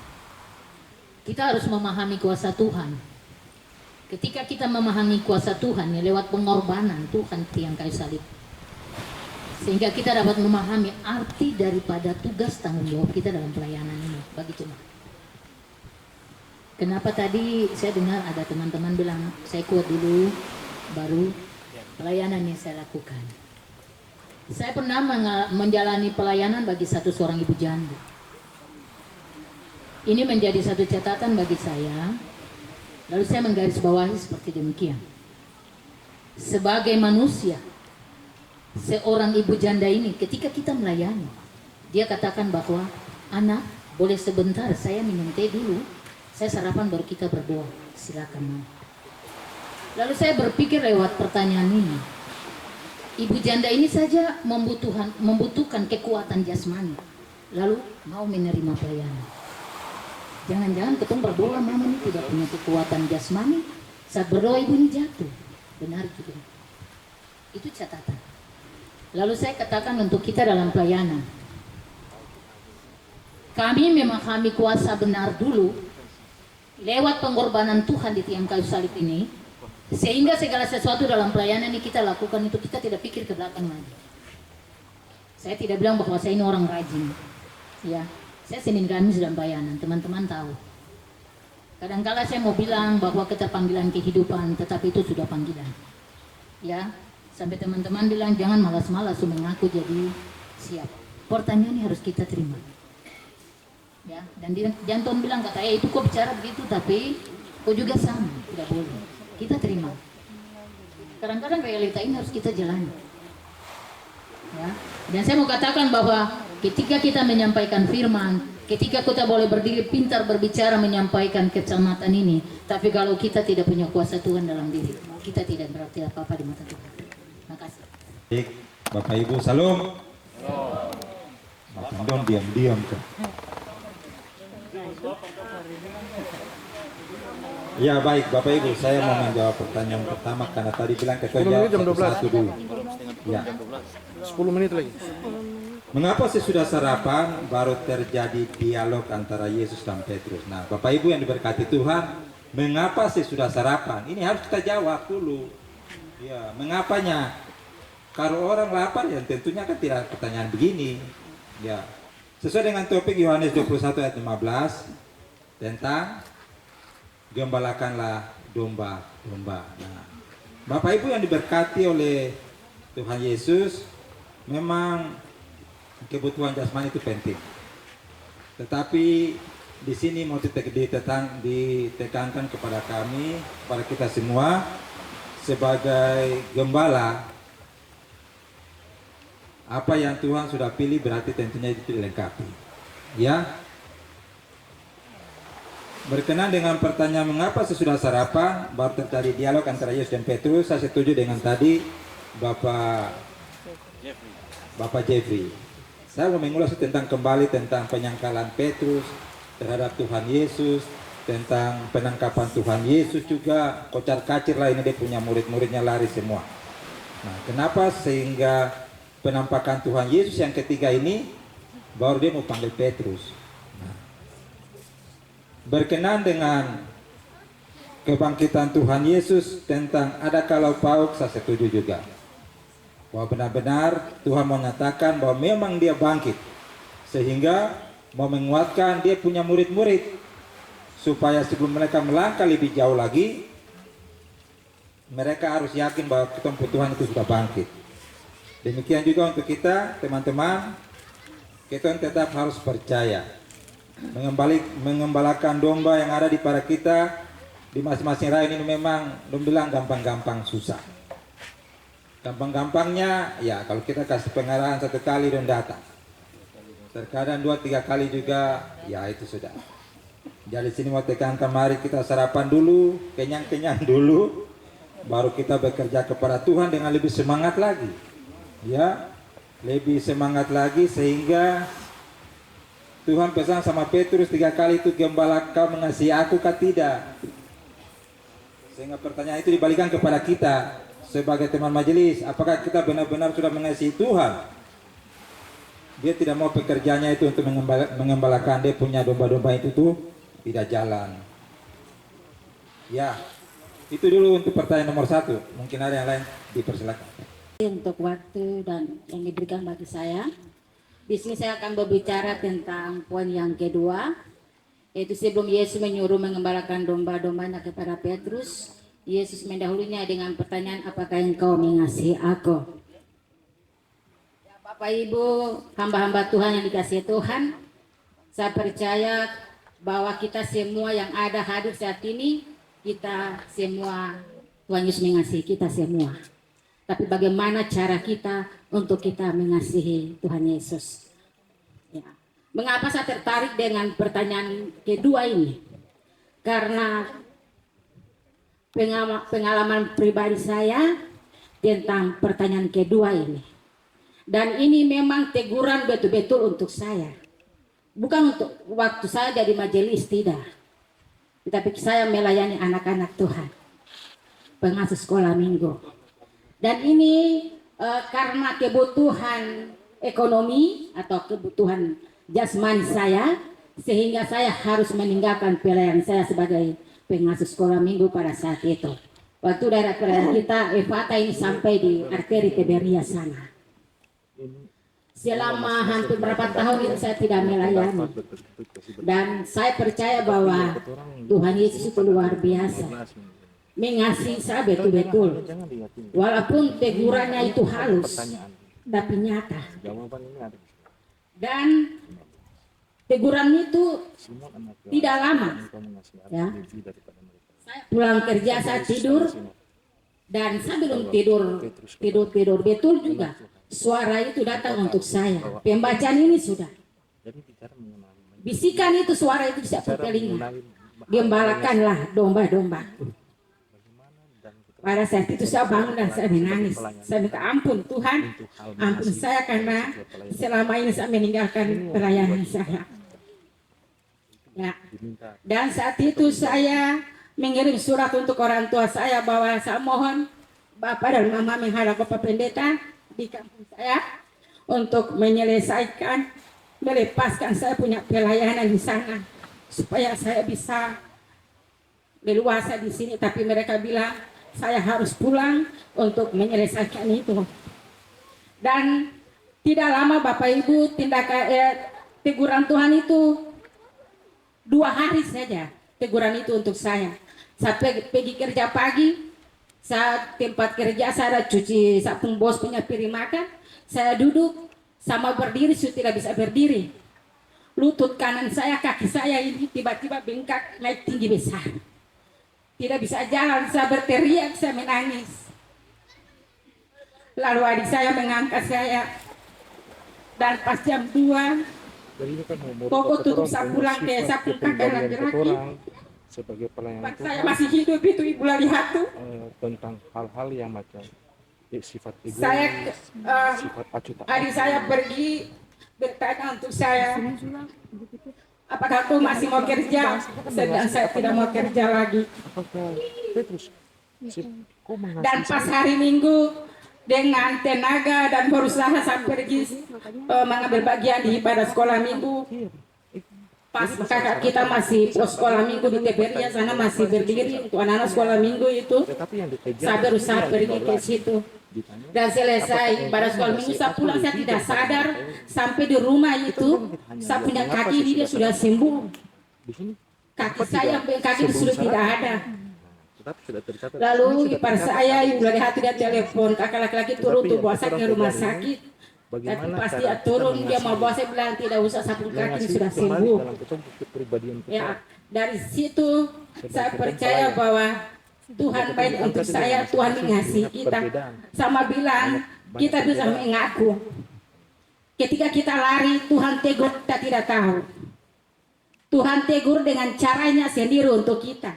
Kita harus memahami kuasa Tuhan. Ketika kita memahami kuasa Tuhan ya lewat pengorbanan Tuhan tiang kayu salib, sehingga kita dapat memahami arti daripada tugas tanggung jawab kita dalam pelayanan ini bagi jemaat. Kenapa tadi saya dengar ada teman-teman bilang saya kuat dulu baru pelayanan yang saya lakukan. Saya pernah menjalani pelayanan bagi seorang ibu janda. Ini menjadi satu catatan bagi saya. Lalu saya menggarisbawahi seperti demikian. Sebagai manusia, seorang ibu janda ini ketika kita melayani, dia katakan bahwa anak boleh sebentar saya minum teh dulu, saya sarapan baru kita berdoa, silakan. Lalu saya berpikir lewat pertanyaan ini, ibu janda ini saja membutuhkan kekuatan jasmani, lalu mau menerima pelayanan. Jangan-jangan ketemu berdoa mama ini tidak punya kekuatan jasmani, saat berdoa ibu ini jatuh. Benar juga. Itu catatan. Lalu saya katakan untuk kita dalam pelayanan, kami memahami kuasa benar dulu lewat pengorbanan Tuhan di tiang kayu salib ini, sehingga segala sesuatu dalam pelayanan ini kita lakukan itu kita tidak pikir ke belakang lagi. Saya tidak bilang bahwa saya ini orang rajin, ya. Saya Senin Kamis dalam pelayanan, teman-teman tahu. Kadang-kala saya mau bilang bahwa kita panggilan kehidupan, tetapi itu sudah panggilan, ya. Sampai teman-teman bilang jangan malas-malas mengaku jadi siap. Pertanyaannya harus kita terima, ya. Dan jangan bilang kata itu kok bicara begitu, tapi kok juga sama, tidak boleh. Kita terima. Kadang-kadang realita ini harus kita jalani, ya. Dan saya mau katakan bahwa ketika kita menyampaikan firman, ketika kita boleh berdiri pintar berbicara menyampaikan keselamatan ini, tapi kalau kita tidak punya kuasa Tuhan dalam diri, kita tidak berarti apa-apa di mata Tuhan. Terima kasih. Baik, Bapak Ibu, salam. Makin dong diam-diam tuh. Ya baik Bapak Ibu, saya mau menjawab pertanyaan pertama karena tadi bilang kita jawab satu dulu. Ya. 10 menit lagi. Mengapa sesudah sarapan baru terjadi dialog antara Yesus dan Petrus? Nah, Bapak Ibu yang diberkati Tuhan, mengapa sesudah sarapan? Ini harus kita jawab dulu. Ya, mengapanya? Kalau orang lapar ya tentunya kan tidak pertanyaan begini. Ya. Sesuai dengan topik Yohanes 21 ayat 15 tentang gembalakanlah domba-domba. Nah, Bapak Ibu yang diberkati oleh Tuhan Yesus, memang kebutuhan jasmani itu penting. Tetapi di sini mau ditekankan kepada kami, kepada kita semua sebagai gembala, apa yang Tuhan sudah pilih berarti tentunya itu dilengkapi. Ya. Berkenan dengan pertanyaan mengapa sesudah sarapan baru terjadi dialog antara Yesus dan Petrus, saya setuju dengan tadi Bapak Jeffrey. Saya mau mengulas tentang tentang penyangkalan Petrus terhadap Tuhan Yesus, tentang penangkapan Tuhan Yesus juga, kocar-kacir lah ini dia punya murid-muridnya lari semua. Nah, kenapa sehingga penampakan Tuhan Yesus yang ketiga ini baru dia mau panggil Petrus. Nah, berkenan dengan kebangkitan Tuhan Yesus tentang ada kalau pauk, saya setuju juga. Bahwa benar-benar Tuhan menyatakan bahwa memang dia bangkit, sehingga mau menguatkan dia punya murid-murid supaya sebelum mereka melangkah lebih jauh lagi, mereka harus yakin bahwa Tuhan itu sudah bangkit. Demikian juga untuk kita teman-teman, kita tetap harus percaya mengembalakan domba yang ada di para kita di masing-masing rayon ini memang bilang gampang-gampang susah. Gampang-gampangnya ya kalau kita kasih pengarahan 1 kali dan datang. Terkadang 2-3 kali juga ya itu sudah. Jadi sini mau tekankan mari kita sarapan dulu, kenyang-kenyang dulu, baru kita bekerja kepada Tuhan dengan lebih semangat lagi. Ya, lebih semangat lagi sehingga Tuhan pesan sama Petrus 3 kali itu, gembala kau mengasihi aku kah tidak? Sehingga pertanyaan itu dibalikan kepada kita sebagai teman majelis, apakah kita benar-benar sudah mengasihi Tuhan? Dia tidak mau pekerjaannya itu untuk mengembalakan dia punya domba-domba itu tuh tidak jalan. Ya, Itu dulu untuk pertanyaan nomor 1. Mungkin ada yang lain, dipersilakan. Untuk waktu dan yang diberikan bagi saya, di sini saya akan berbicara tentang poin yang kedua, yaitu sebelum Yesus menyuruh mengembalakan domba-dombanya kepada Petrus, Yesus mendahulunya dengan pertanyaan, apakah engkau mengasihi aku? Ya, Bapak Ibu, hamba-hamba Tuhan yang dikasihi Tuhan, saya percaya bahwa kita semua yang ada hadir saat ini, kita semua, Tuhan Yesus mengasihi kita semua. Tapi bagaimana cara kita untuk kita mengasihi Tuhan Yesus? Ya. Mengapa saya tertarik dengan pertanyaan kedua ini? Karena pengalaman pribadi saya tentang pertanyaan kedua ini. Dan ini memang teguran betul-betul untuk saya. Bukan untuk waktu saya jadi majelis, tidak. Tetapi saya melayani anak-anak Tuhan, pengasuh sekolah minggu. Dan ini karena kebutuhan ekonomi atau kebutuhan jasmani saya, sehingga saya harus meninggalkan pelayanan saya sebagai pengasuh sekolah minggu pada saat itu. Waktu daerah pelayanan kita Evata ini sampai di arteri Tiberias sana. Selama hampir berapa tahun itu saya tidak melayani. Dan saya percaya bahwa Tuhan Yesus itu luar biasa, mengasihi saya betul-betul. Walaupun tegurannya itu halus, tapi nyata. Dan teguran itu tidak lama. Ya. Saya pulang kerja, saya tidur, dan saya belum tidur betul juga. Suara itu datang untuk saya. Pembacaan ini sudah. Bisikan itu, suara itu bisa telinga. Gembalakanlah domba-domba. Pada saat itu saya bangun dan saya menangis. Saya minta ampun, Tuhan, ampun saya karena selama ini saya meninggalkan pelayanan saya. Ya. Dan saat itu saya mengirim surat untuk orang tua saya bahwa saya mohon Bapak dan Mama menghadap Bapak Pendeta di kampung saya untuk menyelesaikan, melepaskan saya punya pelayanan di sana supaya saya bisa leluasa di sini. Tapi mereka bilang saya harus pulang untuk menyelesaikan itu. Dan tidak lama Bapak Ibu, teguran Tuhan itu 2 hari saja. Teguran itu untuk saya. Saya pergi kerja pagi, saat tempat kerja saya cuci sapung bos punya piring makan. Saya duduk sama berdiri, saya tidak bisa berdiri. Lutut kanan saya, kaki saya ini tiba-tiba bengkak naik tinggi besar. Tidak bisa jalan, saya berteriak, saya menangis. Lalu adik saya mengangkat saya. Dan pas jam 2, toko tutup, saya pulang ke sapung kakak laki-laki. Sebagai pelayan saya masih hidup itu Ibu lihat tuh. Tentang hal-hal yang macam sifat egois, Saya, sifat acuh tak adik saya pergi bertanya untuk saya, apakah kau masih mau kerja? Sedang saya tidak mau kerja lagi. Dan pas hari Minggu dengan tenaga dan berusaha saya pergi mengambil bagian di ibadah sekolah minggu. Pas kakak kita masih sekolah minggu di Tiberias sana masih berdiri untuk anak-anak sekolah minggu itu, saya berusaha pergi ke situ. Dan selesai pada sekolah minggu saya pulang, saya tidak sadar sampai di rumah itu saya punya kaki ini dia sudah sembuh. Kaki saya kaki sudah tidak ada. Lalu ipar saya ibu dari hati dia telepon kakak laki-laki turun untuk bawa saya ke rumah sakit. Tapi pas dia turun dia mau bawa saya bilang tidak usah sapung kaki sudah sembuh. Ya, dari situ saya percaya bahwa Tuhan baik untuk saya, Tuhan mengasihi kita. Sama bilang kita bisa mengaku. Ketika kita lari, Tuhan tegur kita tidak tahu. Tuhan tegur dengan caranya sendiri untuk kita.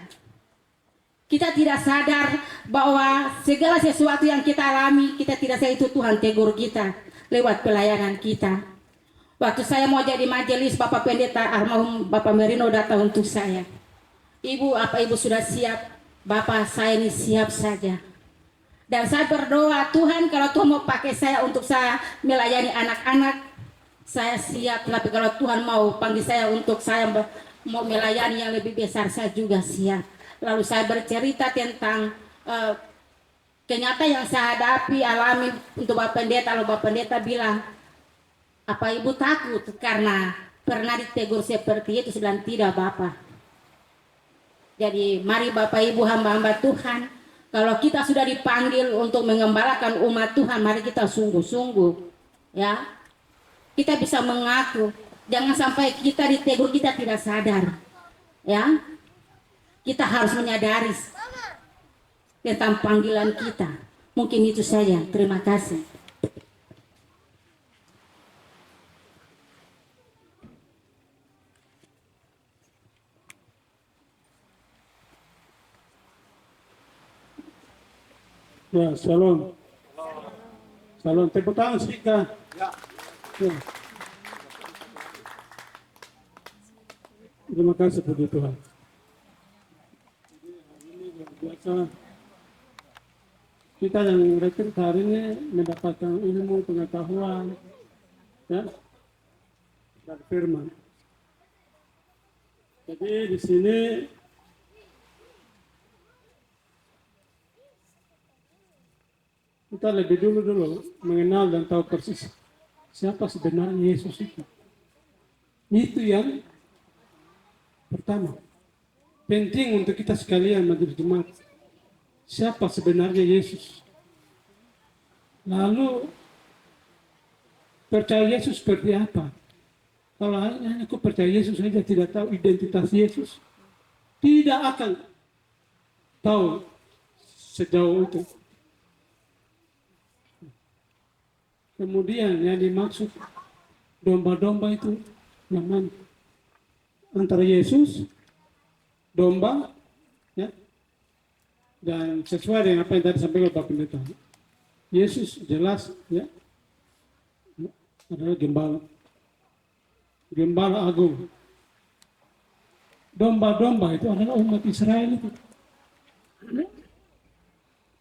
Kita tidak sadar bahwa segala sesuatu yang kita alami, kita tidak sadar itu Tuhan tegur kita lewat pelayanan kita. Waktu saya mau jadi majelis, Bapak Pendeta almarhum Bapak Merino datang untuk saya. Ibu, apa Ibu sudah siap? Bapak, saya ini siap saja. Dan saya berdoa, Tuhan kalau Tuhan mau pakai saya untuk saya melayani anak-anak, saya siap. Tapi kalau Tuhan mau panggil saya untuk saya mau melayani yang lebih besar, saya juga siap. lalu saya bercerita tentang kenyataan yang saya hadapi alami untuk Bapak Pendeta. Lalu Bapak Pendeta bilang, apa Ibu takut karena pernah ditegur seperti itu? Saya bilang, tidak Bapak. Jadi mari Bapak Ibu hamba-hamba Tuhan, kalau kita sudah dipanggil untuk mengembalakan umat Tuhan, mari kita sungguh-sungguh, ya. Kita bisa mengaku, jangan sampai kita ditegur kita tidak sadar, ya. Kita harus menyadari tentang panggilan kita. Mungkin itu saja. Terima kasih. Ya, shalom. Shalom, tepuk tangan sedikit. Ya. Terima kasih puji Tuhan. Ini luar biasa. Kita yang rekrut hari ini mendapatkan ilmu, pengetahuan, ya, dari firman. Jadi di sini kita lebih dulu mengenal dan tahu persis siapa sebenarnya Yesus itu. Itu yang pertama. Penting untuk kita sekalian majelis jemaat. Siapa sebenarnya Yesus? Lalu percaya Yesus seperti apa? Kalau hanya aku percaya Yesus saja tidak tahu identitas Yesus, tidak akan tahu sejauh itu. Kemudian yang dimaksud domba-domba itu yang mana? Antara Yesus, domba, ya, dan sesuai dengan apa yang tadi sampaikan Bapak Pendeta. Yesus jelas, ya, adalah gembala, gembala agung. Domba-domba itu adalah umat Israel itu.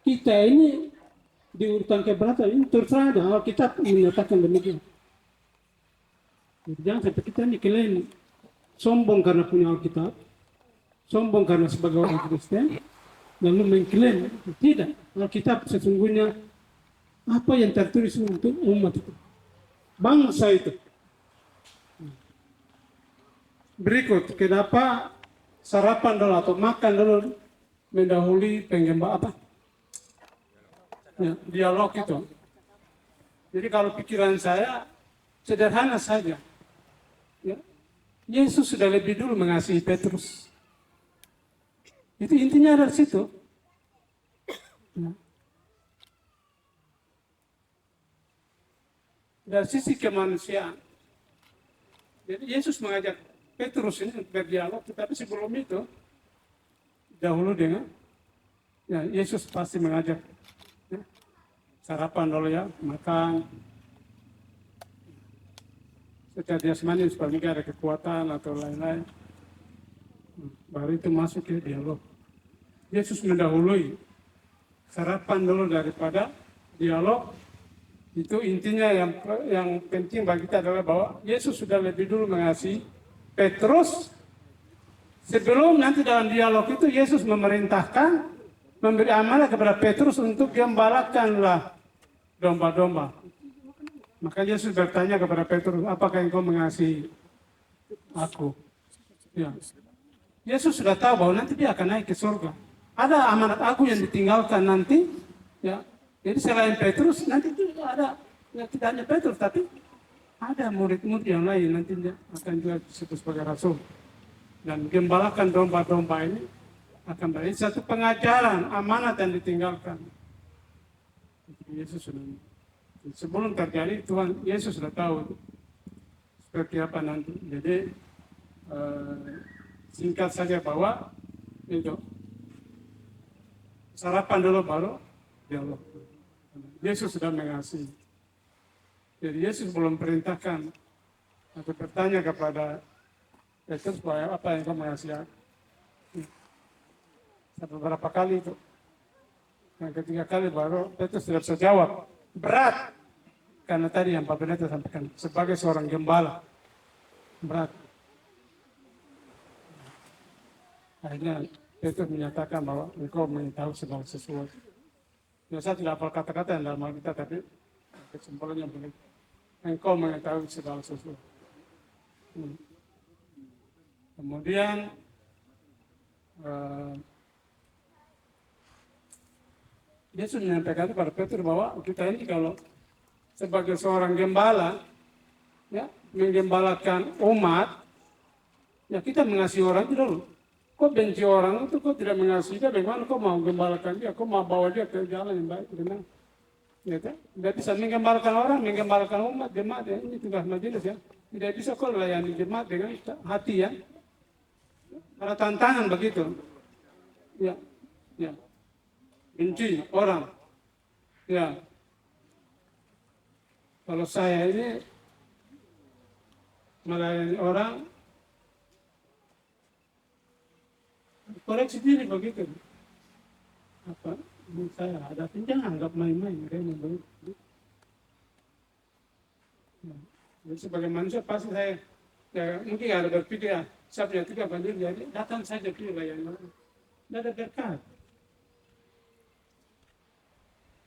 Kita ini di urutan keberatan ini terserah ada Alkitab menyatakan demikian. Jangan sampai kita ini klaim sombong karena punya Alkitab, sombong karena sebagai orang Kristen, lalu mengklaim tidak. Alkitab sesungguhnya apa yang tertulis untuk umat itu, bangsa itu. Berikut, kenapa sarapan dulu atau makan dulu mendahului penggembala apa? Ya, dialog itu. Jadi kalau pikiran saya sederhana saja. Ya, Yesus sudah lebih dulu mengasihi Petrus. Itu intinya dari situ. Ya. Dari sisi kemanusiaan. Jadi Yesus mengajak Petrus ini berdialog, tetapi sebelum itu dahulu dengan ya Yesus pasti mengajak ya, sarapan dulu ya, makan. Secara jasmani supaya juga ada kekuatan atau lain-lain. Baru itu masuk ke dialog. Yesus mendahului sarapan dulu daripada dialog. Itu intinya yang penting bagi kita adalah bahwa Yesus sudah lebih dulu mengasihi Petrus. Sebelum nanti dalam dialog itu Yesus memerintahkan, memberi amanah kepada Petrus untuk gembalakanlah domba-domba. Maka Yesus bertanya kepada Petrus, apakah engkau mengasihi aku? Ya. Yesus sudah tahu bahwa nanti dia akan naik ke surga. Ada amanat aku yang ditinggalkan nanti. Ya. Jadi selain Petrus, nanti itu ada, ya, tidak hanya Petrus, tapi ada murid-murid yang lain nantinya akan juga disebut sebagai rasul. Dan gembalakan domba-domba ini akan menjadi satu pengajaran, amanat yang ditinggalkan. Yesus sudah, sebelum terjadi Tuhan Yesus sudah tahu seperti apa nanti. Jadi singkat saja bahwa itu sarapan dulu baru dialog. Yesus sudah mengasihi. Jadi Yesus belum perintahkan atau bertanya kepada Petrus bahwa apa yang kau mengasihi aku. Beberapa kali itu. Yang ketiga kali baru Petrus tidak bisa jawab. Berat. Karena tadi yang Pak Pendeta sampaikan. Sebagai seorang gembala. Berat. Akhirnya Petrus menyatakan bahwa engkau mengetahui segala sesuatu. Ya, saya tidak hafal kata-kata yang dalam Alkitab, tapi kesimpulannya begitu. Engkau mengetahui segala sesuatu. Kemudian Yesus menyampaikan kepada Petrus bahwa kita ini kalau sebagai seorang gembala, ya, menggembalakan umat, ya kita mengasihi orang itu dulu. Kau benci orang itu, kau tidak mengasihi dia, bagaimana kau mau gembalakan dia, kau mau bawa dia ke jalan yang baik, benar. Ya, tidak bisa menggembalakan orang, menggembalakan umat, jemaat, ya, ini tugas majelis ya. Tidak bisa kau layani jemaat dengan hati ya. Ada tantangan begitu. Ya, ya. Benci orang. Ya. Kalau saya ini melayani orang, koreksi diri begitu. Apa? Saya ada jangan anggap main-main. Ya. Jadi sebagai manusia pasti saya ya, mungkin ada berpikir ya, saya punya 3 banjir, jadi datang saja pilih layani orang. Tidak ada berkat.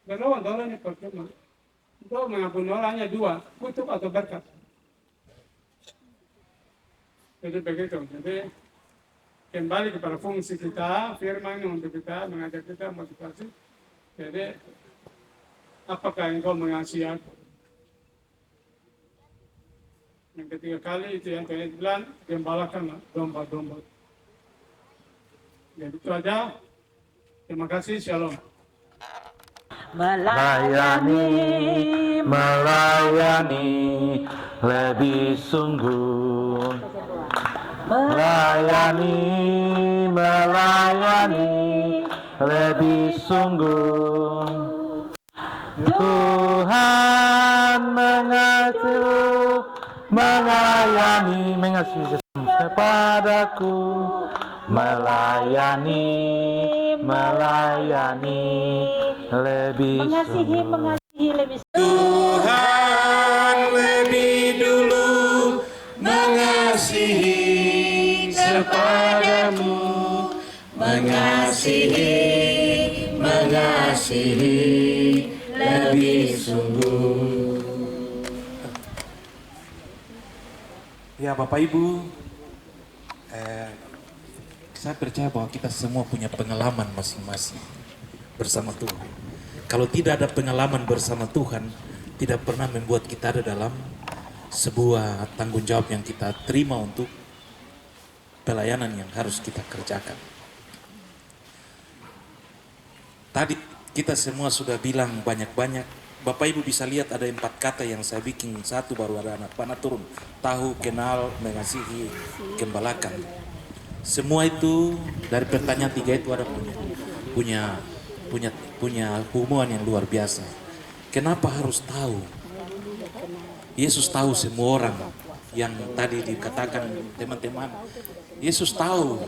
Berlawan orang ini percuma. Untuk mengampuni orangnya 2, kutuk atau berkat. Jadi begitu. Jadi kembali kepada fungsi kita, firman untuk kita, mengajak kita motivasi. Jadi apakah engkau mengasihi aku? Yang ketiga kali itu yang saya bilang, gembalakan domba-domba. Jadi itu aja. Terima kasih, shalom. Melayani lebih sungguh. Melayani lebih sungguh. Tuhan mengasihi kepadaku. Melayani lebih sungguh. Tuhan lebih dulu mengasihi kepadamu, mengasihi lebih sungguh. Ya Bapak Ibu, saya percaya bahwa kita semua punya pengalaman masing-masing bersama Tuhan. Kalau tidak ada pengalaman bersama Tuhan, tidak pernah membuat kita ada dalam sebuah tanggung jawab yang kita terima untuk pelayanan yang harus kita kerjakan. Tadi kita semua sudah bilang banyak-banyak. Bapak Ibu bisa lihat ada 4 kata yang saya bikin, 1 baru ada anak panah turun. Tahu, kenal, mengasihi, gembalakan. Semua itu dari pertanyaan 3 itu ada punya hubungan yang luar biasa. Kenapa harus tahu? Yesus tahu semua orang yang tadi dikatakan teman-teman. Yesus tahu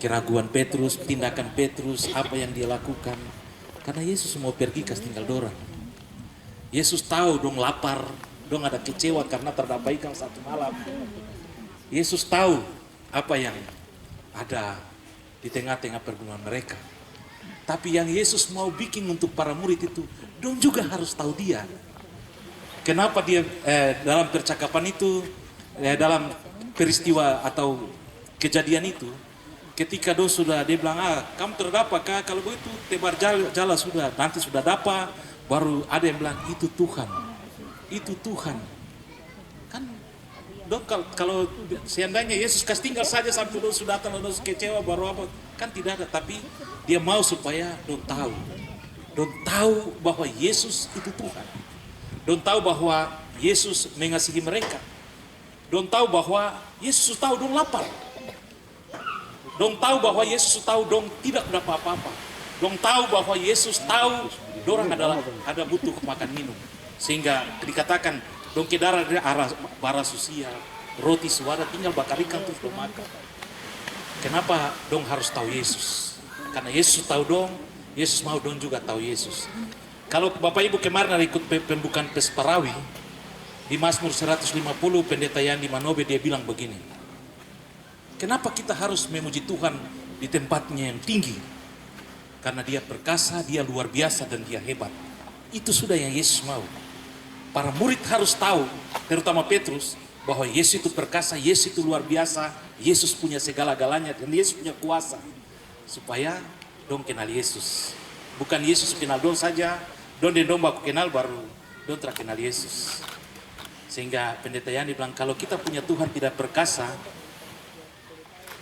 keraguan Petrus, tindakan Petrus, apa yang dia lakukan. Karena Yesus mau pergi kasih tinggal dorang. Yesus tahu dong lapar, dong ada kecewa karena terdapat ikan 1 malam. Yesus tahu apa yang ada di tengah-tengah pergumulan mereka. Tapi yang Yesus mau bikin untuk para murid itu, dong juga harus tahu dia. Kenapa dia dalam percakapan itu, dalam peristiwa atau kejadian itu, ketika dong sudah, dia bilang, kamu terdapat kah? Kalau begitu tebar jala sudah, nanti sudah dapat. Baru ada yang bilang, itu Tuhan. Itu Tuhan. Kan dong kalau seandainya Yesus kasih tinggal saja sampai dong sudah datang, dong kecewa baru apa, kan tidak ada. Tapi dia mau supaya dong tahu bahwa Yesus itu Tuhan. Dong tahu bahwa Yesus mengasihi mereka. Dong tahu bahwa Yesus tahu dong lapar. Dong tahu bahwa Yesus tahu dong tidak dapat apa-apa. Dong tahu bahwa Yesus tahu dorang ada butuh makan minum. Sehingga dikatakan dong ke darah bara susia, roti suara, tinggal bakar ikan terus dong makan. Kenapa dong harus tahu Yesus? Karena Yesus tahu dong, Yesus mau dong juga tahu Yesus. Kalau Bapak Ibu kemarin ada ikut pembukaan Pesparawi, di Mazmur 150 pendeta Yandi Manobe dia bilang begini. Kenapa kita harus memuji Tuhan di tempatnya yang tinggi. Karena dia perkasa, dia luar biasa, dan dia hebat. Itu sudah yang Yesus mau. Para murid harus tahu, terutama Petrus, bahwa Yesus itu perkasa, Yesus itu luar biasa, Yesus punya segala-galanya, dan Yesus punya kuasa. Supaya dong kenal Yesus. Bukan Yesus kenal dong saja, dong baku kenal baru dong terkenal Yesus. Sehingga Pendeta Yani bilang, kalau kita punya Tuhan tidak perkasa,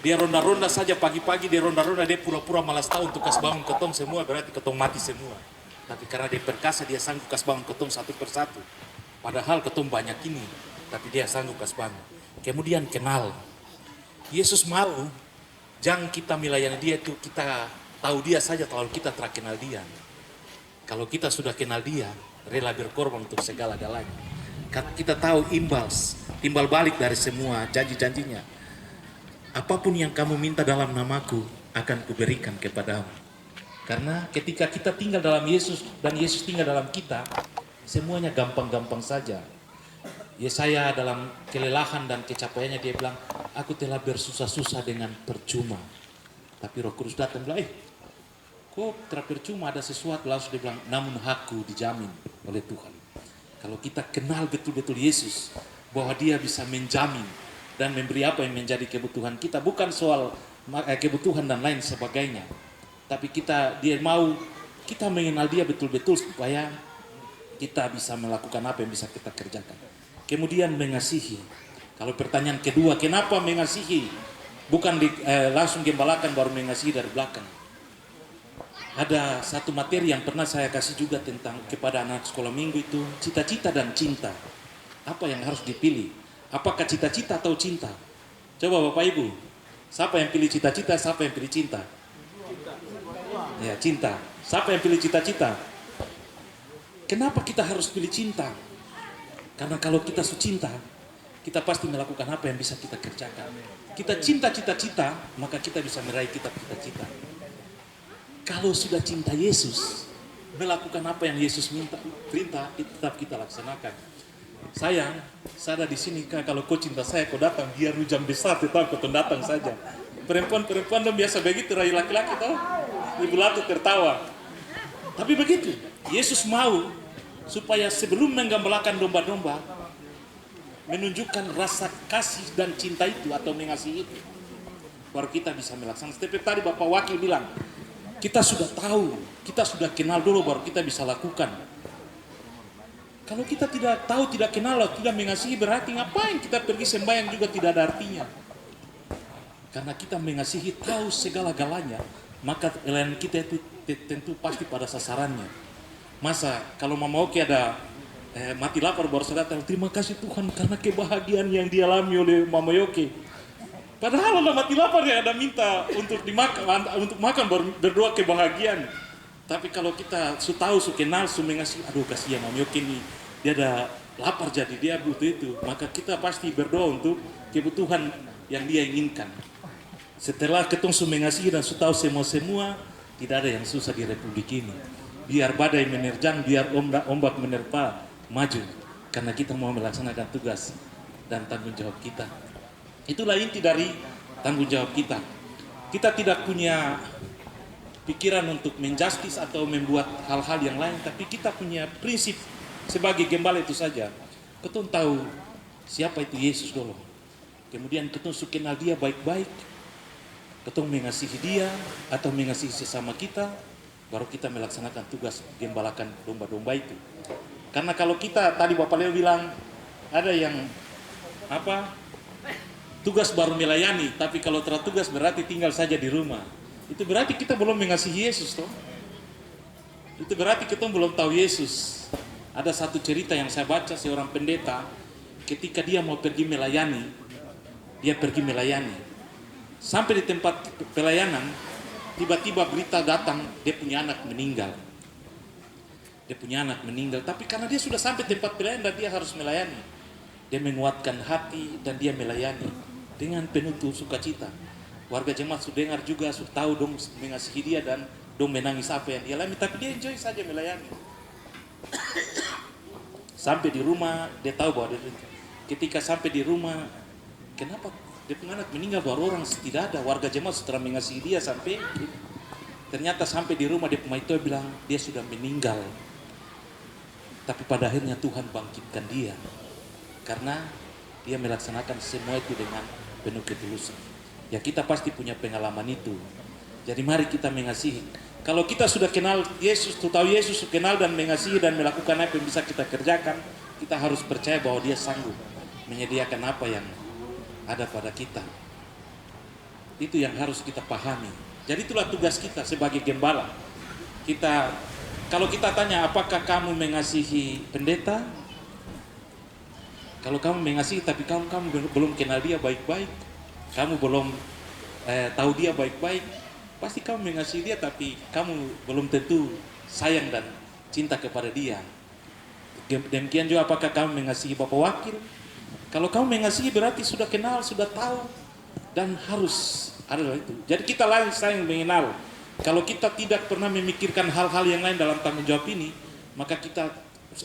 dia ronda-ronda saja pagi-pagi, dia ronda-ronda, dia pura-pura malas tahu untuk kas bangun ketong semua, berarti ketong mati semua. Tapi karena dia perkasa, dia sanggup kas bangun ketong satu persatu. Padahal ketong banyak ini, tapi dia sanggup kas bangun. Kemudian kenal. Yesus mau, jangan kita melayani dia itu, kita tahu dia saja, kalau kita terkenal dia. Kalau kita sudah kenal dia, rela berkorban untuk segala-galanya. Karena kita tahu timbal balik dari semua janji-janjinya. Apapun yang kamu minta dalam namaku akan kuberikan kepadamu. Karena ketika kita tinggal dalam Yesus dan Yesus tinggal dalam kita, semuanya gampang-gampang saja. Yesaya dalam kelelahan dan kecapaiannya dia bilang, aku telah bersusah-susah dengan percuma. Tapi Roh Kudus datang bilang, kok percuma, ada sesuatu. Langsung dia bilang, namun hakku dijamin oleh Tuhan. Kalau kita kenal betul-betul Yesus, bahwa dia bisa menjamin dan memberi apa yang menjadi kebutuhan kita, bukan soal kebutuhan dan lain sebagainya, tapi dia mau kita mengenal dia betul-betul supaya kita bisa melakukan apa yang bisa kita kerjakan. Kemudian mengasihi. Kalau pertanyaan kedua, kenapa mengasihi? Bukan langsung gembalakan baru mengasihi dari belakang. Ada satu materi yang pernah saya kasih juga tentang kepada anak sekolah minggu itu, cita-cita dan cinta. Apa yang harus dipilih? Apakah cita-cita atau cinta? Coba Bapak Ibu, siapa yang pilih cita-cita, siapa yang pilih cinta? Ya, cinta. Siapa yang pilih cita-cita? Kenapa kita harus pilih cinta? Karena kalau kita cinta, kita pasti melakukan apa yang bisa kita kerjakan. Kita cinta cita-cita, maka kita bisa meraih kita cita-cita. Kalau sudah cinta Yesus, melakukan apa yang Yesus perintah, itu tetap kita laksanakan. Sayang, saya ada di sini, kalau kau cinta saya, kau datang, biar hujan besar, tetap kau datang saja. Perempuan dan biasa begitu, raih laki-laki tahu, ibu latu tertawa. Tapi begitu, Yesus mau supaya sebelum menggembalakan domba-domba, menunjukkan rasa kasih dan cinta itu atau mengasihi itu, baru kita bisa melaksanakan. Seperti tadi Bapak Wakil bilang, kita sudah tahu, kita sudah kenal dulu, baru kita bisa lakukan. Kalau kita tidak tahu, tidak kenal, tidak mengasihi, berarti ngapain kita pergi sembahyang juga tidak ada artinya. Karena kita mengasihi, tahu segala-galanya, maka pelayanan kita itu tentu pasti pada sasarannya. Masa kalau Mama Oki ada mati lapar baru saya datang, terima kasih Tuhan karena kebahagiaan yang dialami oleh Mama Yoki. Padahal ada mati lapar yang ada minta untuk dimakan, untuk makan baru berdoa kebahagiaan. Tapi kalau kita tahu, kenal, mengasihi, aduh kasihan Mama Yoki ini, dia ada lapar jadi dia butuh itu, maka kita pasti berdoa untuk kebutuhan yang dia inginkan. Setelah ketong mengasihi dan tahu semua, tidak ada yang susah di Republik ini. Biar badai menerjang, biar ombak menerpa, maju. Karena kita mau melaksanakan tugas dan tanggung jawab kita. Itulah inti dari tanggung jawab kita. Kita tidak punya pikiran untuk menjustis atau membuat hal-hal yang lain, tapi kita punya prinsip sebagai gembala itu saja. Ketong tahu siapa itu Yesus dulu. Kemudian ketong kenal dia baik-baik. Ketong mengasihi dia atau mengasihi sesama kita, baru kita melaksanakan tugas gembalakan domba-domba itu. Karena kalau kita, tadi Bapak Leo bilang, ada yang tugas baru melayani, tapi kalau tertugas berarti tinggal saja di rumah. Itu berarti kita belum mengasihi Yesus toh. Itu berarti kita belum tahu Yesus. Ada satu cerita yang saya baca, seorang pendeta ketika dia mau pergi melayani, dia pergi melayani. Sampai di tempat pelayanan, tiba-tiba berita datang, dia punya anak meninggal. Dia punya anak meninggal, tapi karena dia sudah sampai tempat pelayanan dan dia harus melayani, dia menguatkan hati dan dia melayani dengan penuh sukacita. Warga jemaat sudah dengar juga, sudah tahu dong mengasihi dia dan dong menangis apa yang dia alami, tapi dia enjoy saja melayani. Sampai di rumah, dia tahu bahwa ketika sampai di rumah, kenapa dia punya anak meninggal 2 orang, tidak ada warga jemaat setelah mengasihi dia sampai ternyata sampai di rumah dia itu bilang dia sudah meninggal. Tapi pada akhirnya Tuhan bangkitkan dia karena dia melaksanakan semua itu dengan penuh ketulusan. Ya kita pasti punya pengalaman itu. Jadi mari kita mengasihi. Kalau kita sudah kenal Yesus, tahu Yesus, kenal dan mengasihi dan melakukan apa yang bisa kita kerjakan, kita harus percaya bahwa dia sanggup menyediakan apa yang ada pada kita. Itu yang harus kita pahami. Jadi itulah tugas kita sebagai gembala. Kalau kita tanya apakah kamu mengasihi pendeta? Kalau kamu mengasihi tapi kamu belum kenal dia baik-baik, kamu belum tahu dia baik-baik, pasti kamu mengasihi dia tapi kamu belum tentu sayang dan cinta kepada dia. Demikian juga apakah kamu mengasihi Bapak Wakil? Kalau kamu mengasihi berarti sudah kenal, sudah tahu, dan harus adalah itu. Jadi kita saling mengenal. Kalau kita tidak pernah memikirkan hal-hal yang lain dalam tanggung jawab ini, maka kita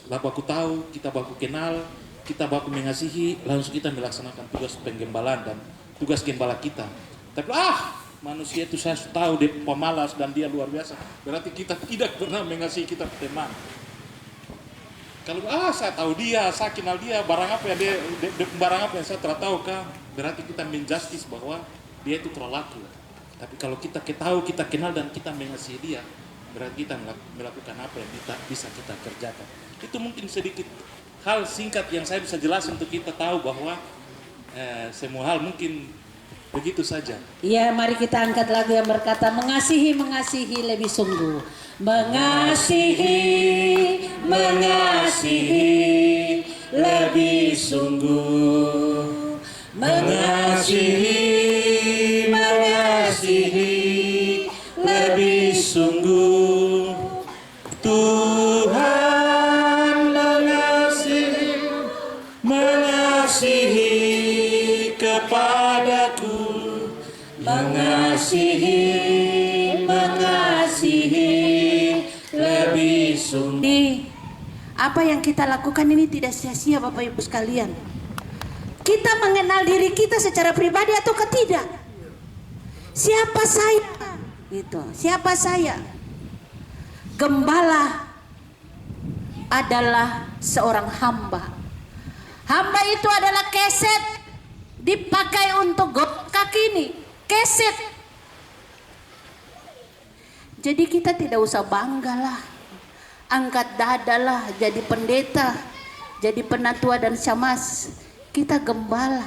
baku tahu, kita baku kenal, kita baku mengasihi, langsung kita melaksanakan tugas penggembalaan dan tugas gembala kita. Tapi manusia itu saya tahu dia pemalas dan dia luar biasa. Berarti kita tidak pernah mengasihi kita teman. Kalau saya tahu dia, saya kenal dia, barang apa yang saya tidak tahu kah? Berarti kita menjustis bahwa dia itu terlalu. Tapi kalau kita tahu, kita kenal dan kita mengasihi dia, berarti kita melakukan apa yang bisa kita kerjakan. Itu mungkin sedikit hal singkat yang saya bisa jelaskan untuk kita tahu bahwa semua hal mungkin begitu saja. Ya, mari kita angkat lagu yang berkata mengasihi, mengasihi lebih sungguh. Mengasihi, mengasihi lebih sungguh. Mengasihi, mengasihi lebih sungguh. Tuhan mengasihi kepadaku. Mengasihi, mengasihi lebih sungguh. Apa yang kita lakukan ini tidak sia-sia Bapak Ibu sekalian. Kita mengenal diri kita secara pribadi atau tidak? Siapa saya? Gitu. Siapa saya? Gembala adalah seorang hamba. Hamba itu adalah keset dipakai untuk kaki ini. Keset. Jadi kita tidak usah banggalah, angkat dadalah jadi pendeta, jadi penatua dan syamas. Kita gembala,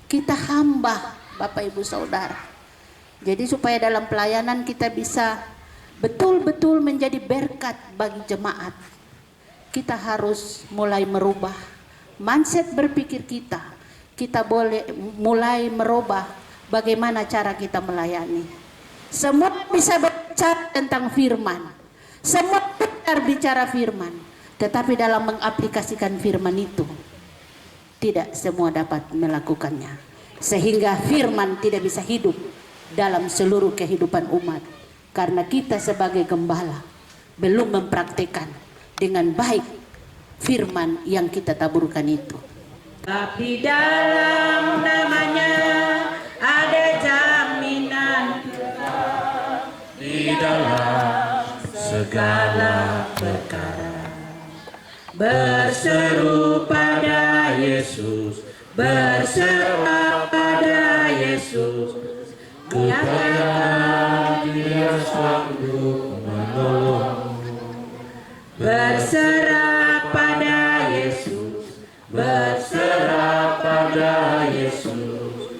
kita hamba, Bapak Ibu Saudara. Jadi supaya dalam pelayanan kita bisa betul-betul menjadi berkat bagi jemaat, kita harus mulai merubah mindset berpikir kita. Kita boleh mulai merubah bagaimana cara kita melayani. Semua bisa berbicara tentang firman, semua benar bicara firman, tetapi dalam mengaplikasikan firman itu tidak semua dapat melakukannya, sehingga firman tidak bisa hidup dalam seluruh kehidupan umat, karena kita sebagai gembala belum mempraktekkan dengan baik firman yang kita taburkan itu. Tapi dalam namanya ada jaminan di dalam segala perkara. Berseru pada Yesus, berserah pada Yesus, nyatakan Dia sanggup menolongmu. Berserah pada Yesus, berserah pada Yesus,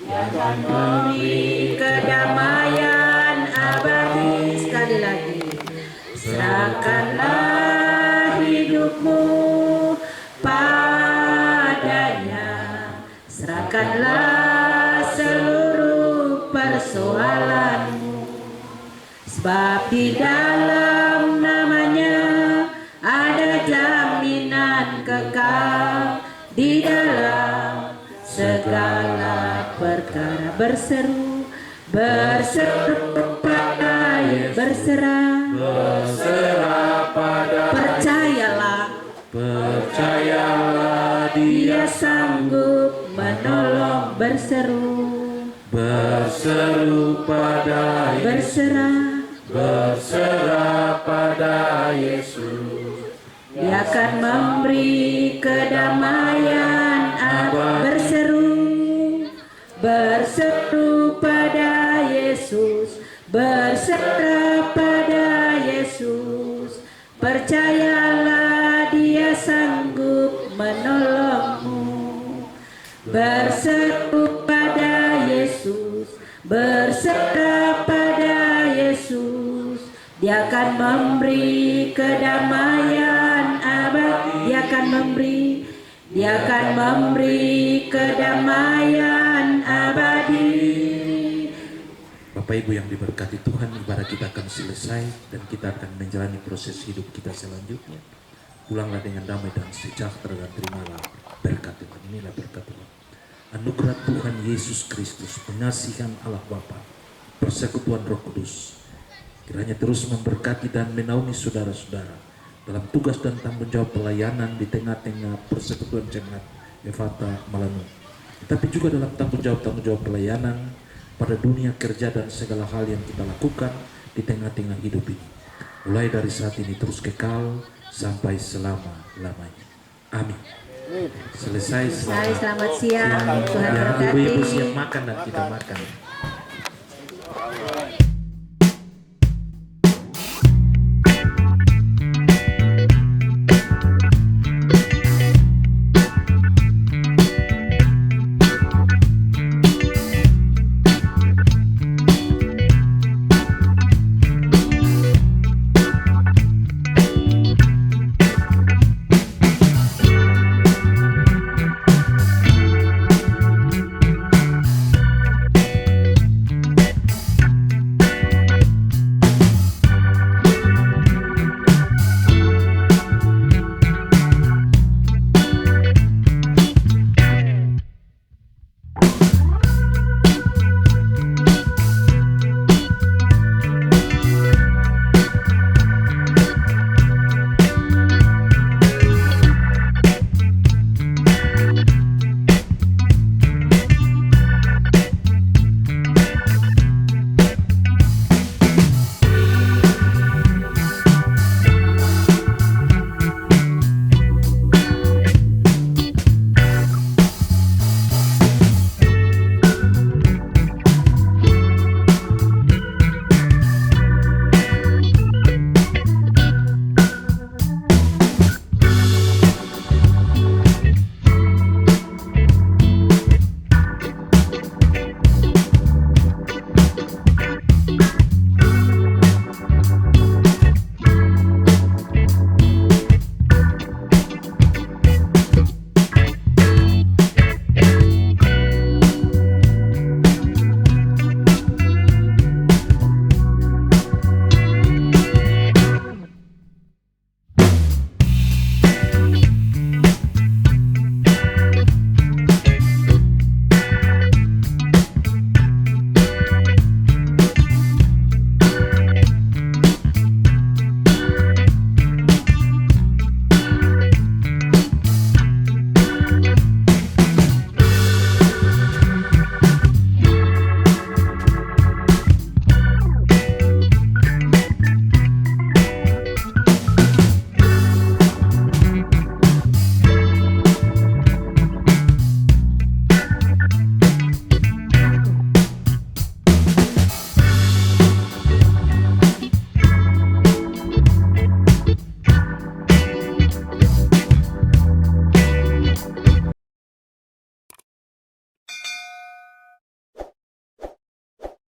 yang akan memberi kedamaian abadi. Sekali lagi, serahkanlah hidupmu padanya, serahkanlah seluruh persoalanmu, sebab di dalam namanya ada jaminan kekal di dalam segala perkara. Berseru, berseru pada Yesus, berserah pada, percayalah Dia sanggup menolong berseru, berseru pada berserah, berserah pada Yesus. Dia akan memberi kedamaian. Berseru, berseru pada Yesus, berserah pada Yesus. Percayalah Dia sanggup menolongmu. Berseru pada Yesus, berserah pada Yesus. Dia akan memberi kedamaian abadi. Dia akan memberi kedamaian abadi. Bapak Ibu yang diberkati Tuhan, ibadah kita akan selesai dan kita akan menjalani proses hidup kita selanjutnya. Pulanglah dengan damai dan sejahtera dan terimalah berkat Tuhan. Inilah berkat Tuhan. Anugerah Tuhan Yesus Kristus, pengasihan Allah Bapa, persekutuan Roh Kudus, kiranya terus memberkati dan menaungi saudara-saudara dalam tugas dan tanggung jawab pelayanan di tengah-tengah persekutuan jemaat Efata Malanu, tapi juga dalam tanggung jawab pelayanan pada dunia kerja dan segala hal yang kita lakukan di tengah-tengah hidup ini, mulai dari saat ini terus kekal sampai selama-lamanya. Amin. Selesai. Selamat siang. Tuhan Ibu-ibu berkati. siap makan dan kita makan.